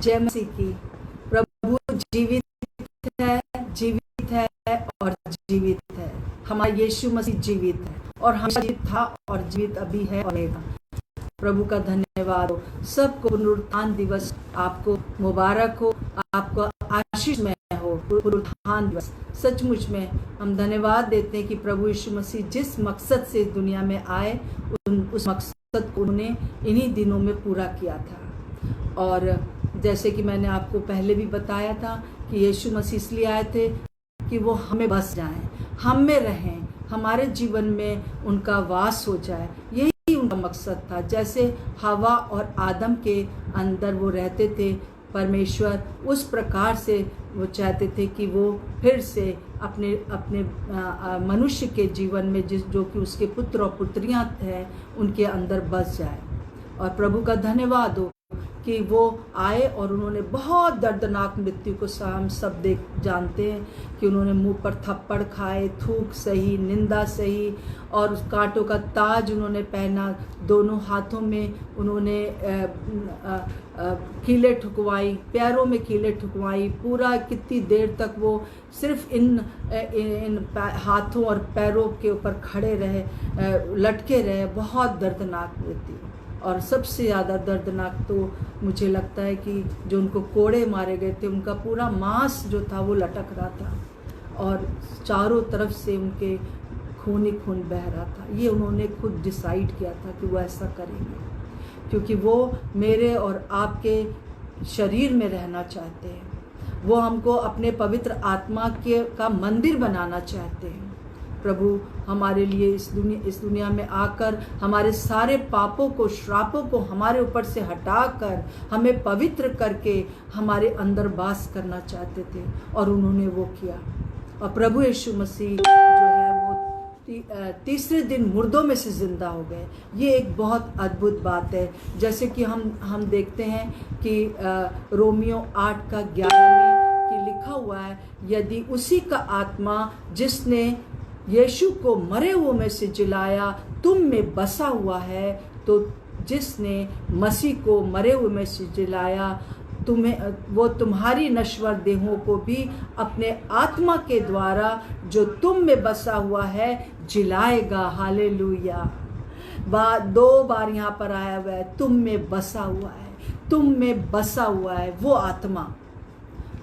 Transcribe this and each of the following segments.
जय मसीह की। प्रभु जीवित है और जीवित है। हमारा यीशु मसीह जीवित है और हमेशा जीवित था और जीवित अभी है और रहेगा। प्रभु का धन्यवाद हो। सबको पुनरुत्थान दिवस आपको मुबारक हो, आपको आशीषमय हो पुनरुत्थान दिवस। सचमुच में हम धन्यवाद देते हैं कि प्रभु यीशु मसीह जिस मकसद से दुनिया में आए उस मकसद को उन्होंने इन्हीं दिनों में पूरा किया था। और जैसे कि मैंने आपको पहले भी बताया था कि यीशु मसीह इसलिए आए थे कि वो हमें बस जाएं, हम में रहें, हमारे जीवन में उनका वास हो जाए। यही उनका मकसद था। जैसे हवा और आदम के अंदर वो रहते थे परमेश्वर, उस प्रकार से वो चाहते थे कि वो फिर से अपने अपने मनुष्य के जीवन में जो कि उसके पुत्र और पुत्रियां हैं उनके अंदर बस जाए। और प्रभु का धन्यवाद हो कि वो आए और उन्होंने बहुत दर्दनाक मृत्यु को हम सब जानते हैं कि उन्होंने मुंह पर थप्पड़ खाए, थूक सही, निंदा सही और कांटों का ताज उन्होंने पहना, दोनों हाथों में उन्होंने कीलें ठुकवाई, पैरों में कीलें ठुकवाई। पूरा कितनी देर तक वो सिर्फ इन हाथों और पैरों के ऊपर खड़े रहे, लटके रहे। बहुत दर्दनाक मृत्यु। और सबसे ज़्यादा दर्दनाक तो मुझे लगता है कि जो उनको कोड़े मारे गए थे, उनका पूरा मांस जो था वो लटक रहा था और चारों तरफ से उनके खून ही खून बह रहा था। ये उन्होंने खुद डिसाइड किया था कि वो ऐसा करेंगे, क्योंकि वो मेरे और आपके शरीर में रहना चाहते हैं। वो हमको अपने पवित्र आत्मा का मंदिर बनाना चाहते हैं। प्रभु हमारे लिए इस दुनिया में आकर हमारे सारे पापों को, श्रापों को हमारे ऊपर से हटाकर हमें पवित्र करके हमारे अंदर वास करना चाहते थे और उन्होंने वो किया। और प्रभु यीशु मसीह जो है वो तीसरे दिन मुर्दों में से जिंदा हो गए। ये एक बहुत अद्भुत बात है। जैसे कि हम देखते हैं कि रोमियो 8:11 में कि लिखा हुआ है, यदि उसी का आत्मा जिसने यीशु को मरे हुए में से जिलाया तुम में बसा हुआ है, तो जिसने मसीह को मरे हुए में से जिलाया वो तुम्हारी नश्वर देहों को भी अपने आत्मा के द्वारा जो तुम में बसा हुआ है जिलाएगा। हालेलुया। 2 बार यहाँ पर आया हुआ है, तुम में बसा हुआ है, तुम में बसा हुआ है वो आत्मा,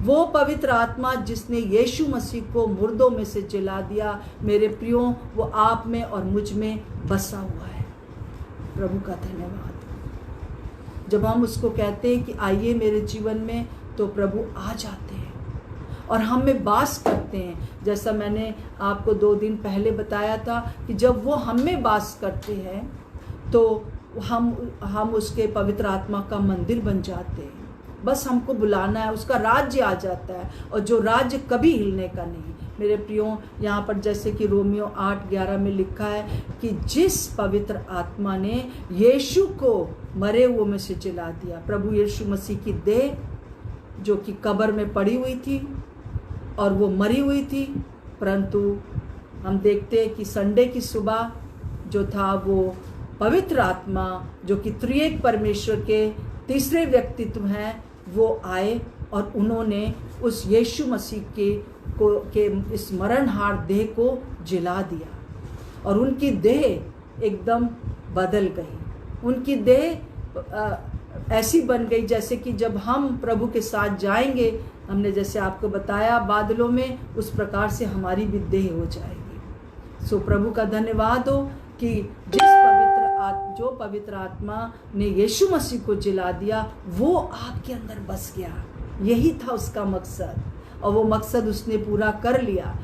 वो पवित्र आत्मा जिसने यीशु मसीह को मुर्दों में से जिला दिया। मेरे प्रियो, वो आप में और मुझ में बसा हुआ है। प्रभु का धन्यवाद। जब हम उसको कहते हैं कि आइए मेरे जीवन में, तो प्रभु आ जाते हैं और हम में वास करते हैं। जैसा मैंने आपको 2 दिन पहले बताया था कि जब वो हम में वास करते हैं तो हम उसके पवित्र आत्मा का मंदिर बन जाते हैं। बस हमको बुलाना है, उसका राज्य आ जाता है और जो राज्य कभी हिलने का नहीं। मेरे प्रियो, यहाँ पर जैसे कि रोमियो 8:11 में लिखा है कि जिस पवित्र आत्मा ने यीशु को मरे हुए में से जिला दिया। प्रभु यीशु मसीह की देह जो कि कब्र में पड़ी हुई थी और वो मरी हुई थी, परंतु हम देखते हैं कि संडे की सुबह जो था वो पवित्र आत्मा जो कि त्रिएक परमेश्वर के तीसरे व्यक्तित्व हैं, वो आए और उन्होंने उस यीशु मसीह के इस मरणहार देह को जिला दिया और उनकी देह एकदम बदल गई। उनकी देह ऐसी बन गई जैसे कि जब हम प्रभु के साथ जाएंगे, हमने जैसे आपको बताया बादलों में, उस प्रकार से हमारी भी देह हो जाएगी। सो प्रभु का धन्यवाद हो कि जो पवित्र आत्मा ने यीशु मसीह को जिला दिया वो आपके अंदर बस गया। यही था उसका मकसद और वो मकसद उसने पूरा कर लिया।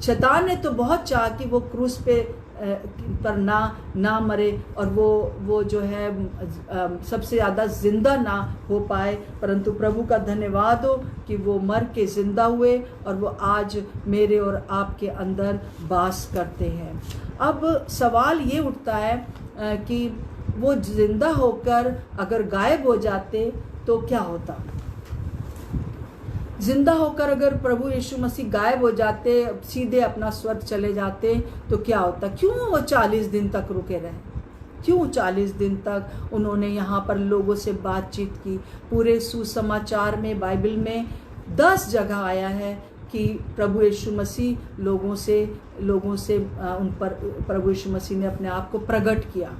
शैतान ने तो बहुत चाहा कि वो क्रूस पर ना मरे और वो जो है सबसे ज़्यादा जिंदा ना हो पाए, परंतु प्रभु का धन्यवाद हो कि वो मर के जिंदा हुए और वो आज मेरे और आपके अंदर वास करते हैं। अब सवाल ये उठता है कि वो जिंदा होकर अगर गायब हो जाते तो क्या होता। जिंदा होकर अगर प्रभु यीशु मसीह गायब हो जाते, सीधे अपना स्वर्ग चले जाते, तो क्या होता। क्यों वो 40 दिन तक रुके रहे, क्यों 40 दिन तक उन्होंने यहाँ पर लोगों से बातचीत की। पूरे सुसमाचार में, बाइबल में 10 जगह आया है कि प्रभु यीशु मसीह लोगों से उन पर प्रभु यीशु मसीह ने अपने आप को प्रकट किया।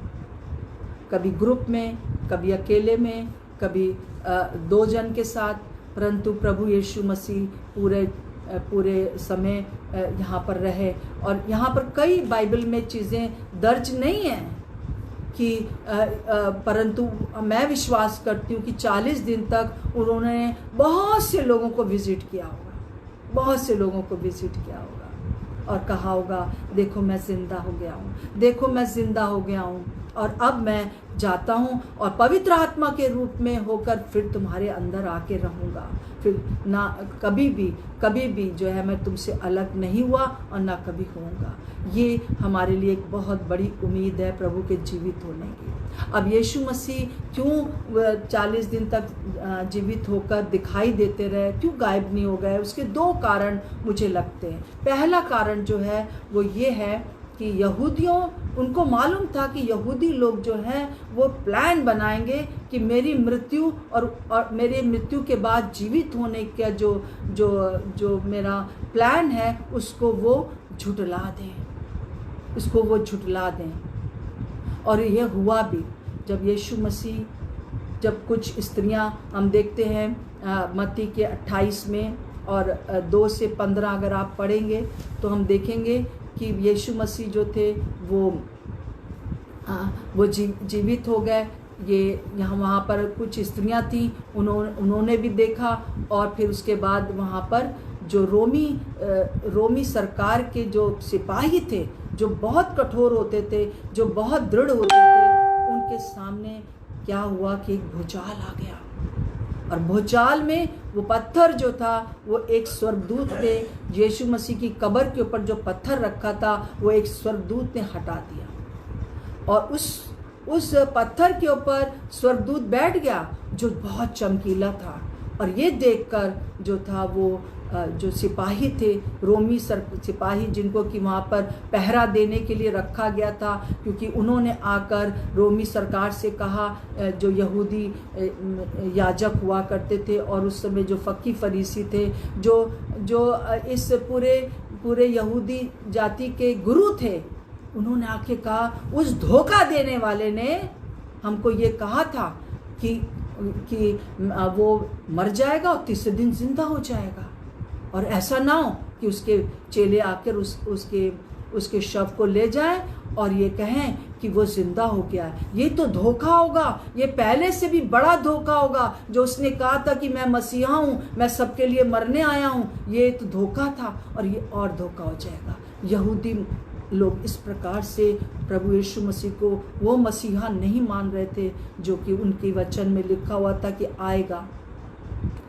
कभी ग्रुप में, कभी अकेले में, कभी 2 जन के साथ, परंतु प्रभु यीशु मसीह पूरे समय यहाँ पर रहे। और यहाँ पर कई बाइबल में चीज़ें दर्ज नहीं हैं कि परंतु मैं विश्वास करती हूँ कि 40 दिन तक उन्होंने बहुत से लोगों को विज़िट किया होगा, बहुत से लोगों को विज़िट किया होगा और कहा होगा, देखो मैं ज़िंदा हो गया हूँ, देखो मैं ज़िंदा हो गया हूँ और अब मैं जाता हूँ और पवित्र आत्मा के रूप में होकर फिर तुम्हारे अंदर आके रहूँगा, फिर ना कभी भी जो है मैं तुमसे अलग नहीं हुआ और ना कभी होऊंगा। ये हमारे लिए एक बहुत बड़ी उम्मीद है प्रभु के जीवित होने की। अब यीशु मसीह क्यों 40 दिन तक जीवित होकर दिखाई देते रहे, क्यों गायब नहीं हो गए? उसके 2 कारण मुझे लगते हैं। पहला कारण जो है वो ये है कि यहूदियों, उनको मालूम था कि यहूदी लोग जो हैं वो प्लान बनाएंगे कि मेरी मृत्यु और मेरे मृत्यु के बाद जीवित होने का जो मेरा प्लान है उसको वो झुठला दें, और ये हुआ भी। जब यीशु मसीह, जब कुछ स्त्रियां, हम देखते हैं मत्ती के 28 में और 2 से 15 अगर आप पढ़ेंगे तो हम देखेंगे कि यीशु मसीह जो थे वो जीवित हो गए। ये यहाँ वहाँ पर कुछ स्त्रियाँ थीं, उन्होंने भी देखा। और फिर उसके बाद वहाँ पर जो रोमी सरकार के जो सिपाही थे, जो बहुत कठोर होते थे, जो बहुत दृढ़ होते थे, उनके सामने क्या हुआ कि एक भूचाल आ गया। और भूचाल में वो पत्थर जो था वो एक स्वर्गदूत ने, यीशु मसीह की कब्र के ऊपर जो पत्थर रखा था वो एक स्वर्गदूत ने हटा दिया और उस पत्थर के ऊपर स्वर्गदूत बैठ गया जो बहुत चमकीला था। और ये देखकर जो था वो जो सिपाही थे, रोमी सिपाही, जिनको कि वहाँ पर पहरा देने के लिए रखा गया था, क्योंकि उन्होंने आकर रोमी सरकार से कहा, जो यहूदी याजक हुआ करते थे और उस समय जो फक्की फरीसी थे, जो इस पूरे यहूदी जाति के गुरु थे, उन्होंने आके कहा, उस धोखा देने वाले ने हमको ये कहा था कि वो मर जाएगा और 3 दिन जिंदा हो जाएगा, और ऐसा ना हो कि उसके चेले आकर उसके शव को ले जाएं और ये कहें कि वो जिंदा हो गया। ये तो धोखा होगा, ये पहले से भी बड़ा धोखा होगा। जो उसने कहा था कि मैं मसीहा हूँ, मैं सबके लिए मरने आया हूँ, ये तो धोखा था और ये और धोखा हो जाएगा। यहूदी लोग इस प्रकार से प्रभु यीशु मसीह को वो मसीहा नहीं मान रहे थे जो कि उनके वचन में लिखा हुआ था कि आएगा।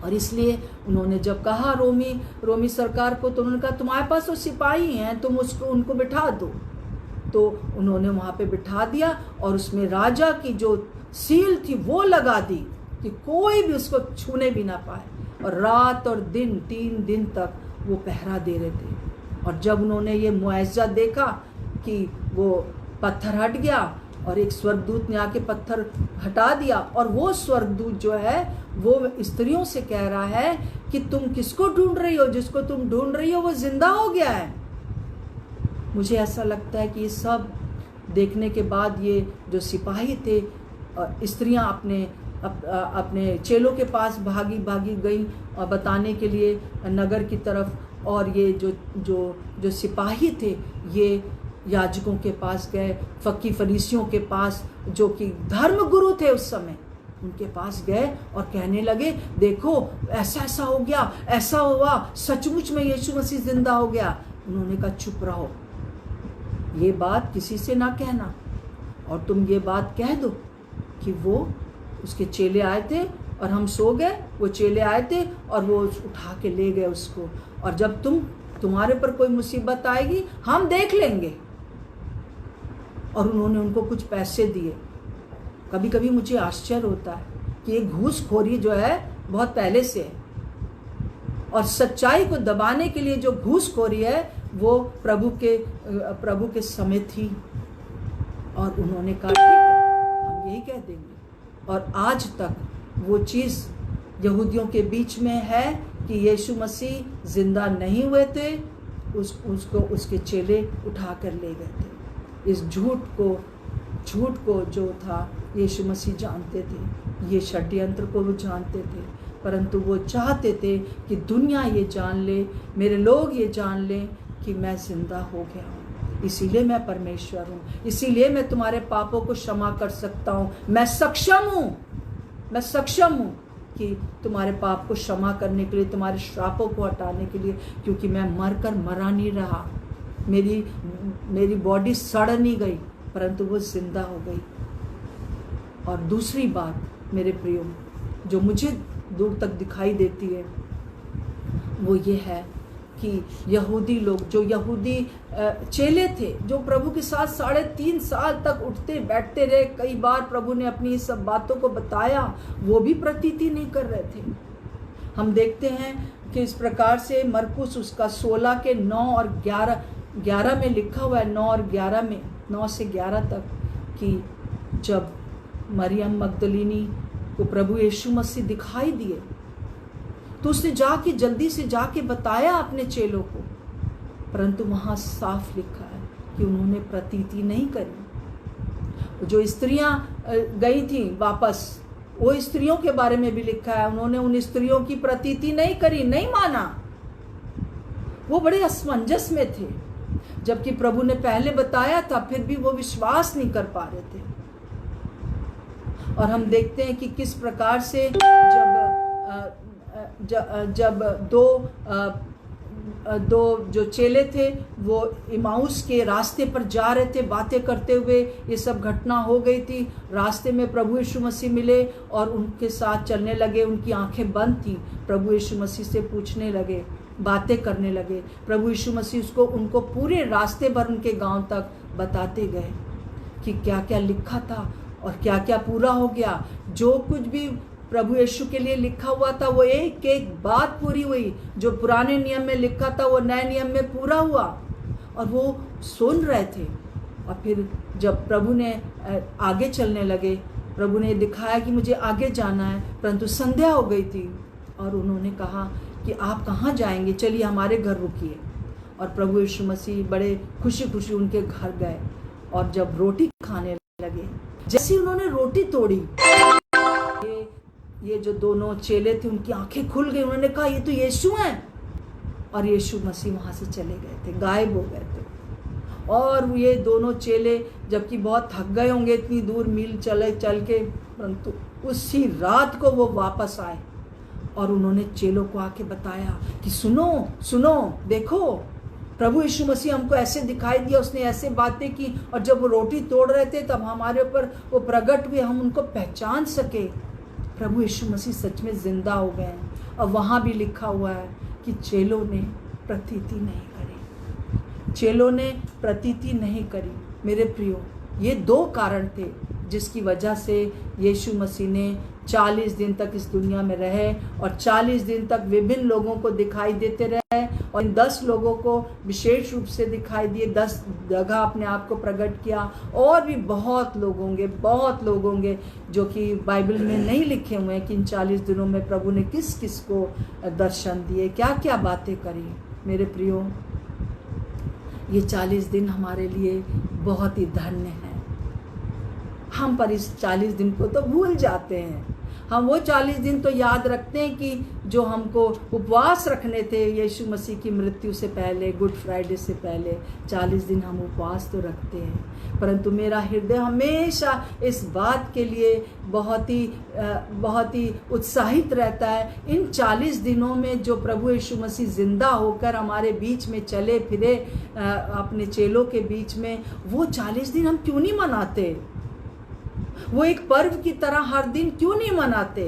और इसलिए उन्होंने जब कहा रोमी सरकार को, तो उन्होंने कहा तुम्हारे पास तो सिपाही हैं, तुम उनको बिठा दो। तो उन्होंने वहाँ पे बिठा दिया और उसमें राजा की जो सील थी वो लगा दी कि कोई भी उसको छूने भी ना पाए। और रात और दिन 3 दिन तक वो पहरा दे रहे थे। और जब उन्होंने ये मुआवजा देखा कि वो पत्थर हट गया और एक स्वर्गदूत ने आके पत्थर हटा दिया, और वो स्वर्गदूत जो है वो स्त्रियों से कह रहा है कि तुम किसको ढूंढ रही हो? जिसको तुम ढूंढ रही हो वो जिंदा हो गया है। मुझे ऐसा लगता है कि ये सब देखने के बाद ये जो सिपाही थे, स्त्रियां अपने चेलों के पास भागी गई और बताने के लिए नगर की तरफ, और ये जो सिपाही थे ये याजकों के पास गए, फक्की फरीसियों के पास, जो कि धर्म गुरु थे उस समय, उनके पास गए और कहने लगे, देखो ऐसा हो गया, ऐसा हुआ, सचमुच में यीशु मसीह जिंदा हो गया। उन्होंने कहा चुप रहो, ये बात किसी से ना कहना, और तुम ये बात कह दो कि वो उसके चेले आए थे और हम सो गए, वो चेले आए थे और वो उठा के ले गए उसको, और जब तुम्हारे पर कोई मुसीबत आएगी हम देख लेंगे। और उन्होंने उनको कुछ पैसे दिए। कभी कभी मुझे आश्चर्य होता है कि ये घूसखोरी जो है बहुत पहले से है, और सच्चाई को दबाने के लिए जो घूसखोरी है वो प्रभु के समय थी। और उन्होंने कहा ठीक है, यही कह देंगे। और आज तक वो चीज़ यहूदियों के बीच में है कि यीशु मसीह जिंदा नहीं हुए थे, उसको उसके चेले उठा कर ले गए थे। इस झूठ को जो था यीशु मसीह जानते थे, ये षड्यंत्र को वो जानते थे, परंतु वो चाहते थे कि दुनिया ये जान ले, मेरे लोग ये जान लें कि मैं जिंदा हो गया हूँ, इसीलिए मैं परमेश्वर हूँ, इसीलिए मैं तुम्हारे पापों को क्षमा कर सकता हूँ। मैं सक्षम हूँ कि तुम्हारे पाप को क्षमा करने के लिए, तुम्हारे श्रापों को हटाने के लिए, क्योंकि मैं मरा नहीं रहा, मेरी बॉडी सड़ नहीं गई, परंतु वो जिंदा हो गई। और दूसरी बात मेरे प्रियो जो मुझे दूर तक दिखाई देती है वो ये है कि यहूदी लोग, जो यहूदी चेले थे, जो प्रभु के साथ 3.5 साल तक उठते बैठते रहे, कई बार प्रभु ने अपनी सब बातों को बताया, वो भी प्रतीति नहीं कर रहे थे। हम देखते हैं कि इस प्रकार से मरकुस उसका 16 के 9 और 11 में लिखा हुआ है, 9 और 11 में, 9 से 11 तक, कि जब मरियम मगदलीनी को प्रभु यीशु मसीह दिखाई दिए तो उसने जल्दी से जाके बताया अपने चेलों को, परंतु वहाँ साफ लिखा है कि उन्होंने प्रतीति नहीं करी। जो स्त्रियां गई थी वापस, वो स्त्रियों के बारे में भी लिखा है, उन्होंने उन स्त्रियों की प्रतीति नहीं करी, नहीं माना। वो बड़े असमंजस में थे, जबकि प्रभु ने पहले बताया था, फिर भी वो विश्वास नहीं कर पा रहे थे। और हम देखते हैं कि किस प्रकार से जब दो जो चेले थे वो इमाउस के रास्ते पर जा रहे थे, बातें करते हुए ये सब घटना हो गई थी। रास्ते में प्रभु यीशु मसीह मिले और उनके साथ चलने लगे, उनकी आंखें बंद थी। प्रभु यीशु मसीह से पूछने लगे, बातें करने लगे। प्रभु यीशु मसीह उनको पूरे रास्ते भर उनके गांव तक बताते गए कि क्या क्या लिखा था और क्या क्या पूरा हो गया। जो कुछ भी प्रभु यीशु के लिए लिखा हुआ था वो एक एक बात पूरी हुई। जो पुराने नियम में लिखा था वो नए नियम में पूरा हुआ, और वो सुन रहे थे। और फिर जब प्रभु ने आगे चलने लगे, प्रभु ने दिखाया कि मुझे आगे जाना है, परंतु संध्या हो गई थी और उन्होंने कहा कि आप कहाँ जाएंगे, चलिए हमारे घर रुकिए। और प्रभु यीशु मसीह बड़े खुशी खुशी उनके घर गए, और जब रोटी खाने लगे, जैसे उन्होंने रोटी तोड़ी, ये जो दोनों चेले थे उनकी आंखें खुल गई। उन्होंने कहा ये तो यीशु हैं, और यीशु मसीह वहां से चले गए थे, गायब हो गए थे। और ये दोनों चेले जबकि बहुत थक गए होंगे इतनी दूर मील चल के, परंतु उसी रात को वो वापस आए और उन्होंने चेलों को आके बताया कि सुनो देखो, प्रभु यीशु मसीह हमको ऐसे दिखाई दिया, उसने ऐसे बातें की, और जब वो रोटी तोड़ रहे थे तब हमारे ऊपर वो प्रकट हुए, हम उनको पहचान सके। प्रभु यीशु मसीह सच में जिंदा हो गए हैं। और वहाँ भी लिखा हुआ है कि चेलों ने प्रतीति नहीं करी, चेलों ने प्रतीति नहीं करी। मेरे प्रियो, ये 2 कारण थे जिसकी वजह से यीशु मसीह ने 40 दिन तक इस दुनिया में रहे, और 40 दिन तक विभिन्न लोगों को दिखाई देते रहे, और इन 10 लोगों को विशेष रूप से दिखाई दिए, 10 जगह अपने आप को प्रकट किया। और भी बहुत लोग होंगे जो कि बाइबल में नहीं लिखे हुए हैं कि इन 40 दिनों में प्रभु ने किस किस को दर्शन दिए, क्या क्या बातें करी। मेरे प्रियो, ये 40 दिन हमारे लिए बहुत ही धन्य है। हम पर इस 40 दिन को तो भूल जाते हैं। हम वो 40 दिन तो याद रखते हैं कि जो हमको उपवास रखने थे यीशु मसीह की मृत्यु से पहले, गुड फ्राइडे से पहले 40 दिन हम उपवास तो रखते हैं। परंतु मेरा हृदय हमेशा इस बात के लिए बहुत ही उत्साहित रहता है, इन 40 दिनों में जो प्रभु यीशु मसीह जिंदा होकर हमारे बीच में चले फिरे, अपने चेलों के बीच में, वो 40 दिन हम क्यों नहीं मनाते? वो एक पर्व की तरह हर दिन क्यों नहीं मनाते?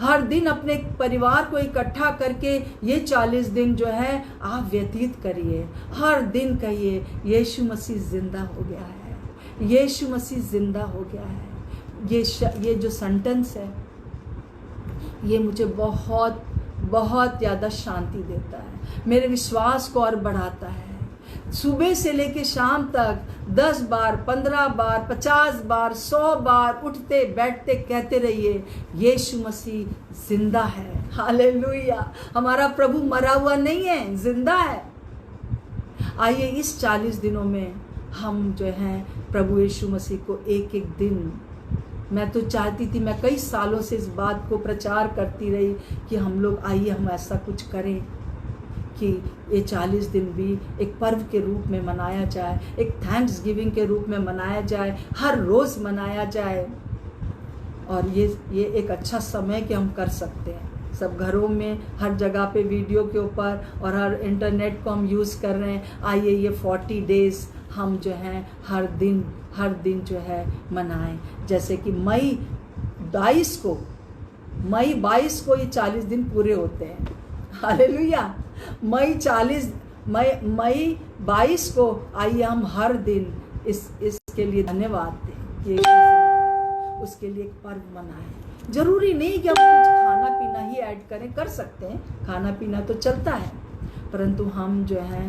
हर दिन अपने परिवार को इकट्ठा करके ये 40 दिन जो है आप व्यतीत करिए। हर दिन कहिए यीशु मसीह जिंदा हो गया है, यीशु मसीह जिंदा हो गया है। ये जो सेंटेंस है ये मुझे बहुत बहुत ज़्यादा शांति देता है, मेरे विश्वास को और बढ़ाता है। सुबह से लेके शाम तक 10 बार, 15 बार, 50 बार, 100 बार उठते बैठते कहते रहिए, यीशु मसीह जिंदा है। हालेलुया। हमारा प्रभु मरा हुआ नहीं है, जिंदा है। आइए इस 40 दिनों में हम जो हैं प्रभु यीशु मसीह को एक एक दिन, मैं तो चाहती थी, मैं कई सालों से इस बात को प्रचार करती रही कि हम लोग आइए हम ऐसा कुछ करें कि ये 40 दिन भी एक पर्व के रूप में मनाया जाए, एक थैंक्स गिविंग के रूप में मनाया जाए, हर रोज़ मनाया जाए। और ये एक अच्छा समय कि हम कर सकते हैं। सब घरों में हर जगह पे वीडियो के ऊपर और हर इंटरनेट को हम यूज़ कर रहे हैं। आइए ये 40 डेज़ हम जो हैं हर दिन जो है मनाएं। जैसे कि मई 22 को ये 40 दिन पूरे होते हैं। हालेलुया। मई 22 को आइए हम हर दिन इसके लिए धन्यवाद दें कि उसके लिए एक पर्व मनाएं। जरूरी नहीं कि हम कुछ खाना पीना ही ऐड करें, कर सकते हैं, खाना पीना तो चलता है, परंतु हम जो हैं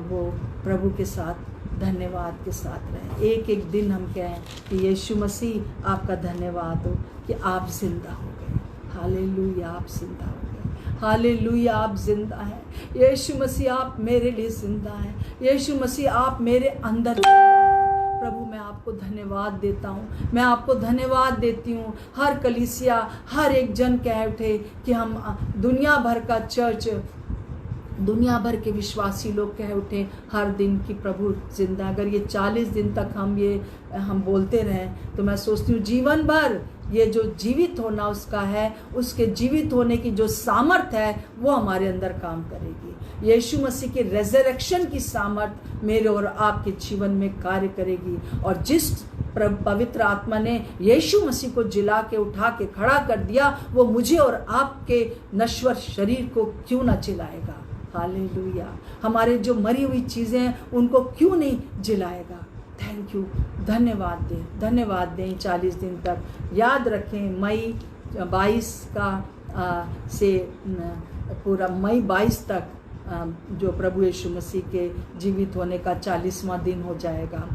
वो प्रभु के साथ धन्यवाद के साथ रहें। एक एक दिन हम कहें कि यीशु मसीह आपका धन्यवाद हो कि आप जिंदा हो गए। हालेलुया, आप जिंदा हो गए। हालेलुया, आप जिंदा हैं। यीशु मसीह आप मेरे लिए जिंदा हैं। यीशु मसीह आप मेरे अंदर जिंदा हैं। प्रभु मैं आपको धन्यवाद देता हूँ, मैं आपको धन्यवाद देती हूँ। हर कलीसिया, हर एक जन कह उठे कि हम दुनिया भर का चर्च, दुनिया भर के विश्वासी लोग कह उठे हर दिन कि प्रभु जिंदा। अगर ये 40 दिन तक हम बोलते रहें तो मैं सोचती हूँ जीवन भर ये जो जीवित होना उसका है, उसके जीवित होने की जो सामर्थ है वो हमारे अंदर काम करेगी। यीशु मसीह की रेजरेक्शन की सामर्थ मेरे और आपके जीवन में कार्य करेगी। और जिस पवित्र आत्मा ने यीशु मसीह को जिला के उठा के खड़ा कर दिया, वो मुझे और आपके नश्वर शरीर को क्यों ना जिलाएगा। हालेलुया। हमारे जो मरी हुई चीज़ें हैं उनको क्यों नहीं जिलाएगा। थैंक यू, धन्यवाद दें 40 दिन तक। याद रखें मई 22 से पूरा मई 22 तक जो प्रभु यीशु मसीह के जीवित होने का 40वां दिन हो जाएगा।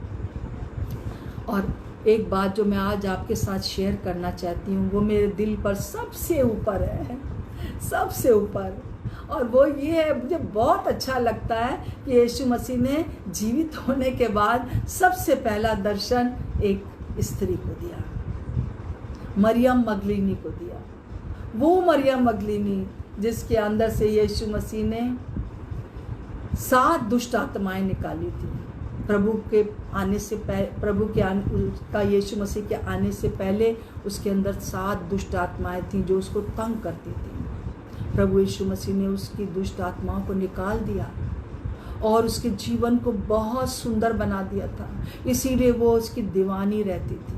और एक बात जो मैं आज आपके साथ शेयर करना चाहती हूँ वो मेरे दिल पर सबसे ऊपर है, सबसे ऊपर, और वो ये है, मुझे बहुत अच्छा लगता है कि यीशु मसीह ने जीवित होने के बाद सबसे पहला दर्शन एक स्त्री को दिया, मरियम मगदलीनी को दिया। वो मरियम मगदलीनी जिसके अंदर से यीशु मसीह ने 7 दुष्ट आत्माएं निकाली थी। प्रभु के आने से यीशु मसीह के आने से पहले उसके अंदर 7 दुष्ट आत्माएं थीं जो उसको तंग करती थी। प्रभु यीशु मसीह ने उसकी दुष्ट आत्माओं को निकाल दिया और उसके जीवन को बहुत सुंदर बना दिया था। इसीलिए वो उसकी दीवानी रहती थी।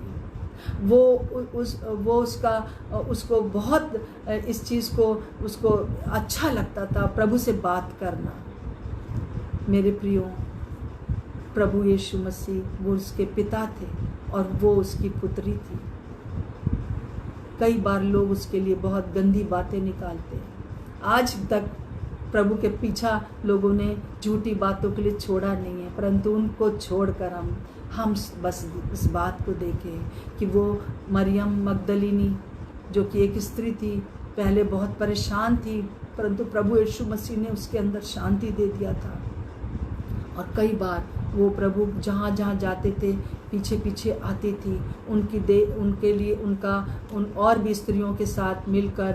उसको बहुत इस चीज़ को उसको अच्छा लगता था प्रभु से बात करना। मेरे प्रियो, प्रभु यीशु मसीह वो उसके पिता थे और वो उसकी पुत्री थी। कई बार लोग उसके लिए बहुत गंदी बातें निकालते हैं। आज तक प्रभु के पीछा लोगों ने झूठी बातों के लिए छोड़ा नहीं है, परंतु उनको छोड़कर हम बस इस बात को देखें कि वो मरियम मगदलीनी जो कि एक स्त्री थी, पहले बहुत परेशान थी, परंतु प्रभु यीशु मसीह ने उसके अंदर शांति दे दिया था। और कई बार वो प्रभु जहाँ जहाँ जाते थे पीछे पीछे आती थी, उनके लिए उन और भी स्त्रियों के साथ मिलकर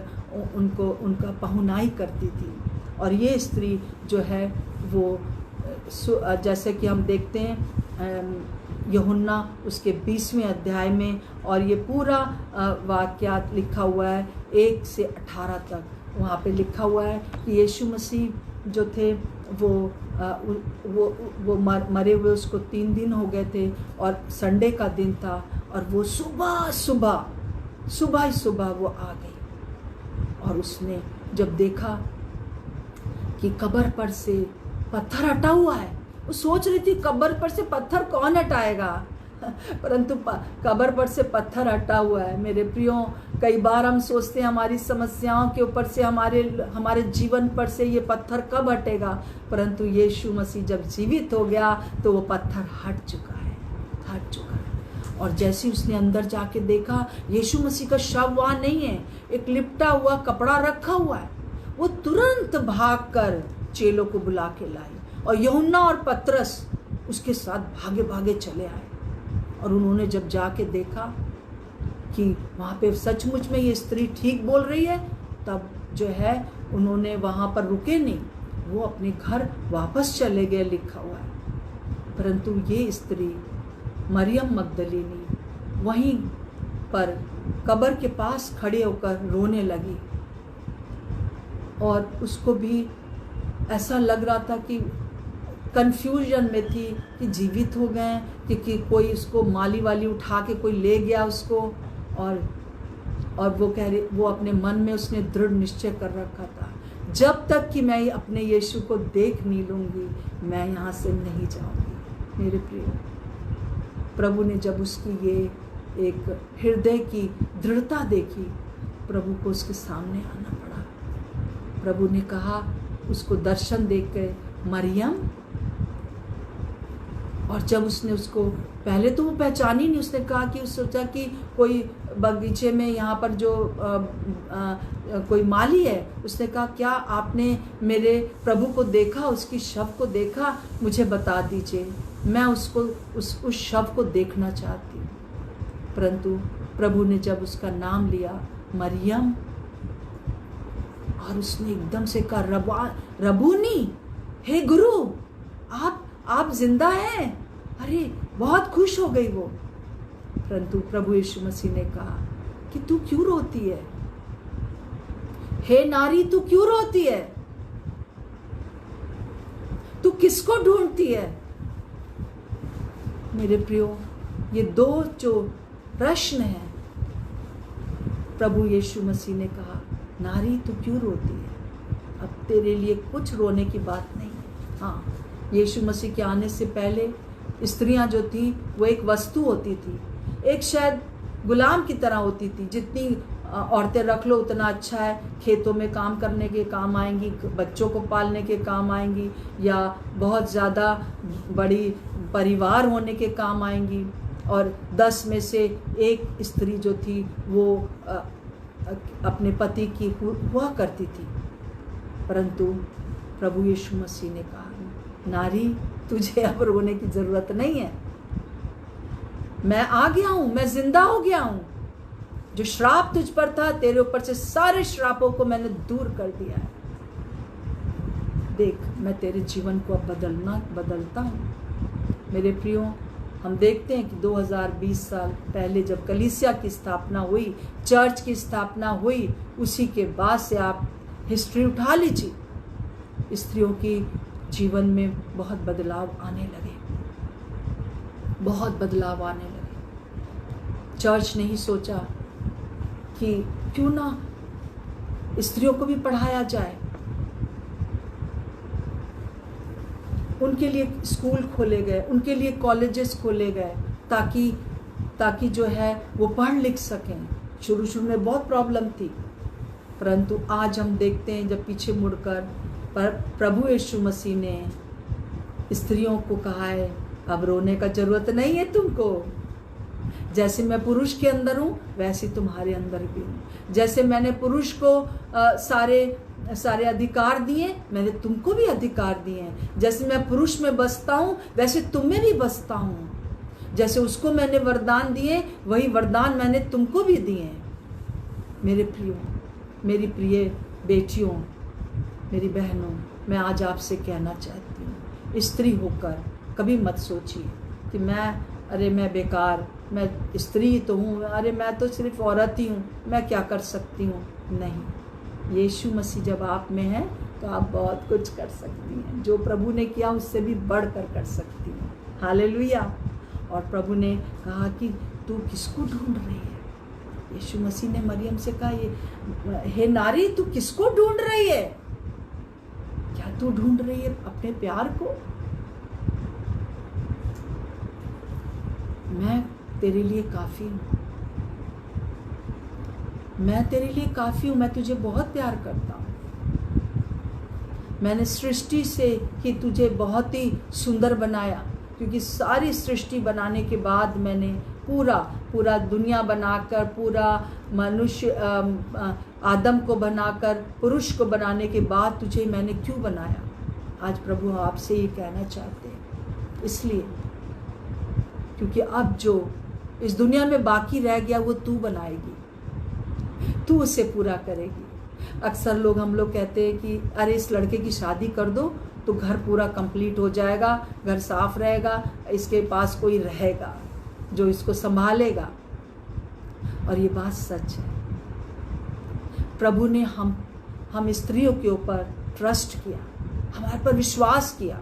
उनका पहुनाई करती थी। और ये स्त्री जो है वो जैसे कि हम देखते हैं यूहन्ना उसके 20वें अध्याय में, और ये पूरा वाक्यात लिखा हुआ है 1 से 18 तक। वहाँ पे लिखा हुआ है कि यीशु मसीह जो थे वो मरे हुए उसको 3 दिन हो गए थे और संडे का दिन था, और वो सुबह ही वो आ गई। और उसने जब देखा कि कब्र पर से पत्थर हटा हुआ है, वो सोच रही थी कब्र पर से पत्थर कौन हटाएगा। परंतु कब्र पर से पत्थर हटा हुआ है। मेरे प्रियो, कई बार हम सोचते हैं हमारी समस्याओं के ऊपर से, हमारे जीवन पर से ये पत्थर कब हटेगा, परंतु यीशु मसीह जब जीवित हो गया तो वो पत्थर हट चुका है। और जैसे उसने अंदर जाके देखा, यीशु मसीह का शव वहां नहीं है, एक लिपटा हुआ कपड़ा रखा हुआ है। वो तुरंत भागकर चेलों को बुला के लाई, और यूहन्ना और पतरस उसके साथ भागे भागे चले आए। और उन्होंने जब जाके देखा कि वहाँ पे सचमुच में ये स्त्री ठीक बोल रही है, तब जो है उन्होंने वहाँ पर रुके नहीं, वो अपने घर वापस चले गए, लिखा हुआ है। परंतु ये स्त्री मरियम मगदलीनी वहीं पर कब्र के पास खड़े होकर रोने लगी, और उसको भी ऐसा लग रहा था कि कंफ्यूजन में थी कि जीवित हो गए, कि कोई उसको माली वाली उठा के कोई ले गया उसको। और वो कह रही, वो अपने मन में उसने दृढ़ निश्चय कर रखा था, जब तक कि मैं अपने यीशु को देख नहीं लूँगी मैं यहाँ से नहीं जाऊँगी। मेरे प्रिय, प्रभु ने जब उसकी ये एक हृदय की दृढ़ता देखी, प्रभु को उसके सामने आना पड़ा। प्रभु ने कहा, उसको दर्शन देख के, मरियम। और जब उसने उसको, पहले तो वो पहचानी नहीं, उसने कहा कि सोचा कि कोई बगीचे में यहाँ पर जो कोई माली है, उसने कहा क्या आपने मेरे प्रभु को देखा, उसकी शव को देखा, मुझे बता दीजिए, मैं उसको उस शव को देखना चाहती हूँ। परंतु प्रभु ने जब उसका नाम लिया मरियम, और उसने एकदम से कहा, रबूनी, हे गुरु, आप जिंदा हैं। अरे बहुत खुश हो गई वो। परंतु प्रभु यीशु मसीह ने कहा कि तू क्यों रोती है, हे नारी, तू क्यों रोती है, तू किसको ढूंढती है। मेरे प्रियो, ये दो जो प्रश्न हैं, प्रभु यीशु मसीह ने कहा, नारी तू क्यों रोती है, अब तेरे लिए कुछ रोने की बात नहीं है। हाँ, यीशु मसीह के आने से पहले स्त्रियां जो थी वो एक वस्तु होती थी, एक शायद गुलाम की तरह होती थी। जितनी औरतें रख लो उतना अच्छा है, खेतों में काम करने के काम आएंगी, बच्चों को पालने के काम आएंगी, या बहुत ज़्यादा बड़ी परिवार होने के काम आएंगी। और 10 में से एक स्त्री जो थी वो अपने पति की हुआ करती थी। परंतु प्रभु यीशु मसीह ने कहा, नारी तुझे अब रोने की जरूरत नहीं है, मैं आ गया हूं, मैं जिंदा हो गया हूं। जो श्राप तुझ पर था, तेरे ऊपर से सारे श्रापों को मैंने दूर कर दिया है। देख, मैं तेरे जीवन को अब बदलता हूं। मेरे प्रियो, हम देखते हैं कि 2020 साल पहले जब कलीसिया की स्थापना हुई, चर्च की स्थापना हुई, उसी के बाद से आप हिस्ट्री उठा लीजिए, स्त्रियों की जीवन में बहुत बदलाव आने लगे, बहुत बदलाव आने लगे। चर्च ने ही सोचा कि क्यों ना स्त्रियों को भी पढ़ाया जाए, उनके लिए स्कूल खोले गए, उनके लिए कॉलेजेस खोले गए, ताकि जो है वो पढ़ लिख सकें। शुरू में बहुत प्रॉब्लम थी, परंतु आज हम देखते हैं जब पीछे मुड़कर प्रभु यीशु मसीह ने स्त्रियों को कहा है, अब रोने का जरूरत नहीं है तुमको, जैसे मैं पुरुष के अंदर हूँ वैसे तुम्हारे अंदर भी हूँ। जैसे मैंने पुरुष को सारे अधिकार दिए, मैंने तुमको भी अधिकार दिए हैं। जैसे मैं पुरुष में बसता हूँ वैसे तुम में भी बसता हूँ। जैसे उसको मैंने वरदान दिए, वही वरदान मैंने तुमको भी दिए हैं। मेरे प्रियो, मेरी प्रिय बेटियों, मेरी बहनों, मैं आज आपसे कहना चाहती हूँ, स्त्री होकर कभी मत सोचिए कि मैं बेकार, मैं स्त्री तो हूँ, अरे मैं तो सिर्फ औरत ही हूँ, मैं क्या कर सकती हूँ। नहीं, यीशु मसीह जब आप में है तो आप बहुत कुछ कर सकती हैं। जो प्रभु ने किया उससे भी बढ़कर कर सकती हैं। हालेलुया। और प्रभु ने कहा कि तू किसको ढूंढ रही है। यीशु मसीह ने मरियम से कहा, हे नारी, तू किसको ढूंढ रही है? क्या तू ढूंढ रही है अपने प्यार को? मैं तेरे लिए काफ़ी हूँ, मैं तेरे लिए काफ़ी हूँ, मैं तुझे बहुत प्यार करता हूँ। मैंने सृष्टि से ही तुझे बहुत ही सुंदर बनाया, क्योंकि सारी सृष्टि बनाने के बाद मैंने पूरा दुनिया बनाकर, पूरा मनुष्य आदम को बनाकर, पुरुष को बनाने के बाद तुझे मैंने क्यों बनाया? आज प्रभु आपसे ये कहना चाहते हैं, इसलिए क्योंकि अब जो इस दुनिया में बाकी रह गया वो तू बनाएगी, तू उसे पूरा करेगी। अक्सर हम लोग कहते हैं कि अरे इस लड़के की शादी कर दो तो घर पूरा कंप्लीट हो जाएगा, घर साफ रहेगा, इसके पास कोई रहेगा जो इसको संभालेगा। और ये बात सच है। प्रभु ने हम स्त्रियों के ऊपर ट्रस्ट किया, हमारे पर विश्वास किया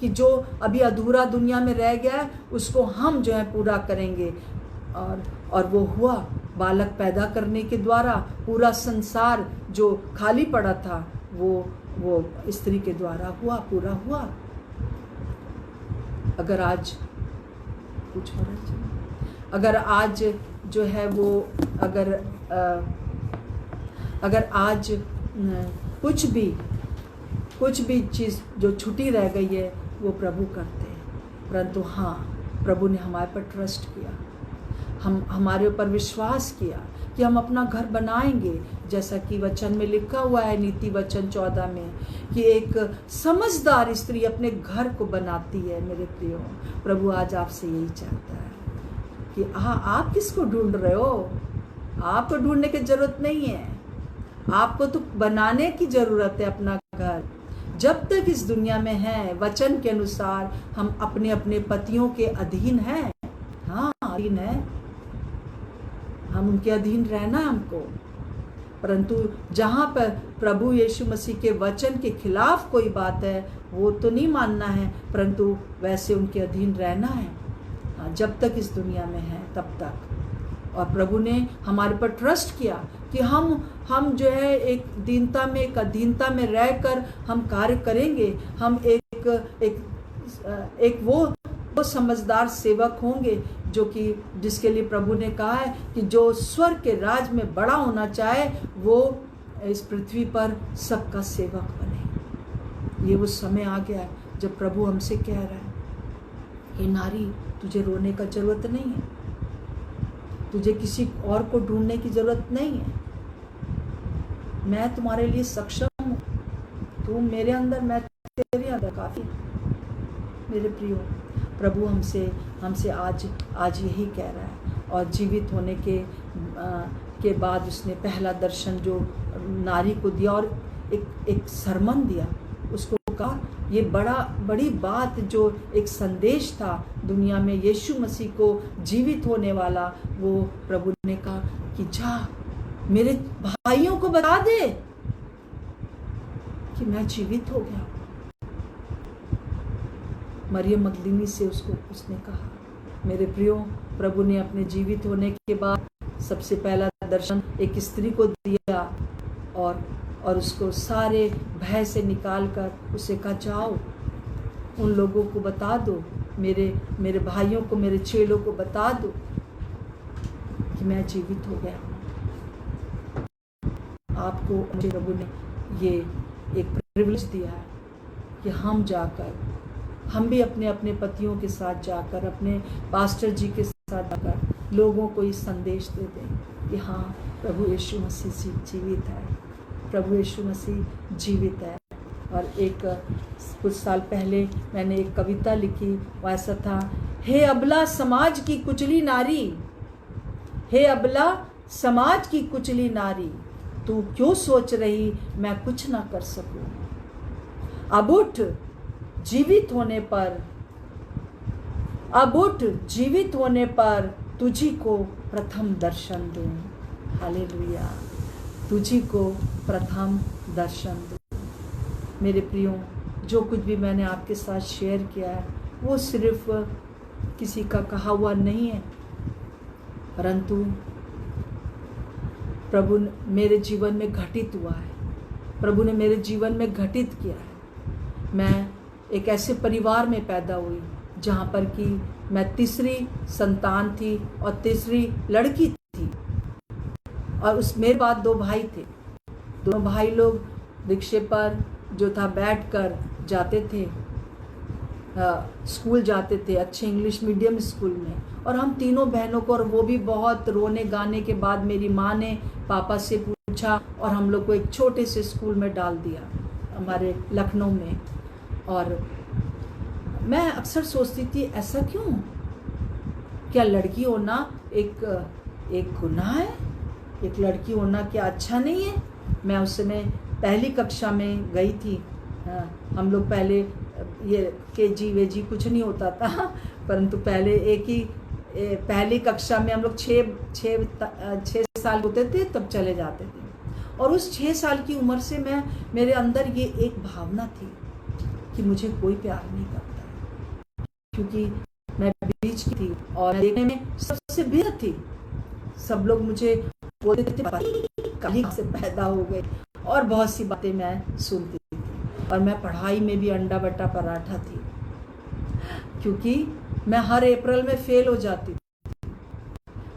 कि जो अभी अधूरा दुनिया में रह गया है उसको हम जो है पूरा करेंगे। और वो हुआ बालक पैदा करने के द्वारा। पूरा संसार जो खाली पड़ा था वो स्त्री के द्वारा पूरा हुआ। अगर आज कुछ हो रहा है, अगर आज जो है वो अगर आज कुछ भी चीज़ जो छुट्टी रह गई है वो प्रभु करते हैं। परंतु हाँ, प्रभु ने हमारे पर ट्रस्ट किया, हमारे ऊपर विश्वास किया कि हम अपना घर बनाएंगे, जैसा कि वचन में लिखा हुआ है, नीति वचन 14 में, कि एक समझदार स्त्री अपने घर को बनाती है। मेरे प्रियो, प्रभु आज आपसे यही चाहता है कि आप किसको ढूंढ रहे हो? आपको ढूंढने की जरूरत नहीं है, आपको तो बनाने की जरूरत है अपना घर। जब तक इस दुनिया में है, वचन के अनुसार हम अपने अपने पतियों के अधीन हैं। हाँ, अधीन है, हम उनके अधीन रहना है हमको। परंतु जहाँ पर प्रभु यीशु मसीह के वचन के खिलाफ कोई बात है वो तो नहीं मानना है, परंतु वैसे उनके अधीन रहना है। हाँ, जब तक इस दुनिया में है तब तक। और प्रभु ने हमारे पर ट्रस्ट किया कि हम जो है एक दीनता में, एक अधीनता में रहकर हम कार्य करेंगे। हम एक वो समझदार सेवक होंगे जो कि जिसके लिए प्रभु ने कहा है कि जो स्वर्ग के राज में बड़ा होना चाहे वो इस पृथ्वी पर सबका सेवक बने। ये वो समय आ गया है जब प्रभु हमसे कह रहा है, हे नारी, तुझे रोने का जरूरत नहीं है, तुझे किसी और को ढूंढने की जरूरत नहीं है। मैं तुम्हारे लिए सक्षम हूँ, तू मेरे अंदर, मैं तेरे अंदर काफी। मेरे प्रियो, प्रभु हमसे आज यही कह रहा है। और जीवित होने के बाद उसने पहला दर्शन जो नारी को दिया और एक सरमन दिया, उसको कहा ये बड़ी बात, जो एक संदेश था दुनिया में यीशु मसीह को जीवित होने वाला, वो प्रभु ने कहा कि जा मेरे भाइयों को बता दे कि मैं जीवित हो गया। मरियम मगदलीनी से उसने कहा। मेरे प्रियो, प्रभु ने अपने जीवित होने के बाद सबसे पहला दर्शन एक स्त्री को दिया और उसको सारे भय से निकाल कर उसे कहा, जाओ उन लोगों को बता दो, मेरे भाइयों को, मेरे चेलों को बता दो कि मैं जीवित हो गया हूँ। आपको मुझे प्रभु ने ये एक प्रिविलेज दिया है कि हम भी अपने पतियों के साथ जाकर, अपने पास्टर जी के साथ जाकर लोगों को ये संदेश दे दें कि हाँ, प्रभु यीशु मसीह जीवित है, प्रभु यीशु मसीह जीवित है। और कुछ साल पहले मैंने एक कविता लिखी, वो ऐसा था, हे अबला समाज की कुचली नारी, हे अबला समाज की कुचली नारी, तू क्यों सोच रही मैं कुछ ना कर सकूं। अब उठ जीवित होने पर तुझी को प्रथम दर्शन दूं। हालेलुया, तुझी को प्रथम दर्शन दूं। मेरे प्रियो, जो कुछ भी मैंने आपके साथ शेयर किया है वो सिर्फ किसी का कहा हुआ नहीं है, परंतु प्रभु मेरे जीवन में घटित हुआ है, प्रभु ने मेरे जीवन में घटित किया है। मैं एक ऐसे परिवार में पैदा हुई जहाँ पर कि मैं तीसरी संतान थी और तीसरी लड़की थी। और उस मेरे बाद 2 भाई थे। दोनों भाई लोग रिक्शे पर जो था बैठकर जाते थे, स्कूल जाते थे, अच्छे इंग्लिश मीडियम स्कूल में। और हम तीनों बहनों को, और वो भी बहुत रोने गाने के बाद मेरी माँ ने पापा से पूछा और हम लोग को एक छोटे से स्कूल में डाल दिया हमारे लखनऊ में। और मैं अक्सर सोचती थी ऐसा क्यों, क्या लड़की होना एक गुनाह है, एक लड़की होना क्या अच्छा नहीं है। मैं उस समय पहली कक्षा में गई थी। हम लोग पहले ये केजी वेजी कुछ नहीं होता था, परंतु पहले पहली कक्षा में हम लोग 6 साल होते थे तब चले जाते थे। और उस 6 साल की उम्र से मेरे अंदर ये एक भावना थी कि मुझे कोई प्यार नहीं करता, क्योंकि मैं बीच की थी और देखने में सबसे भिन्न थी। सब लोग मुझे बोलते थे कहीं से पैदा हो गए, और बहुत सी बातें मैं सुनती थी। और मैं पढ़ाई में भी अंडा बटा पराठा थी, क्योंकि मैं हर अप्रैल में फेल हो जाती थी।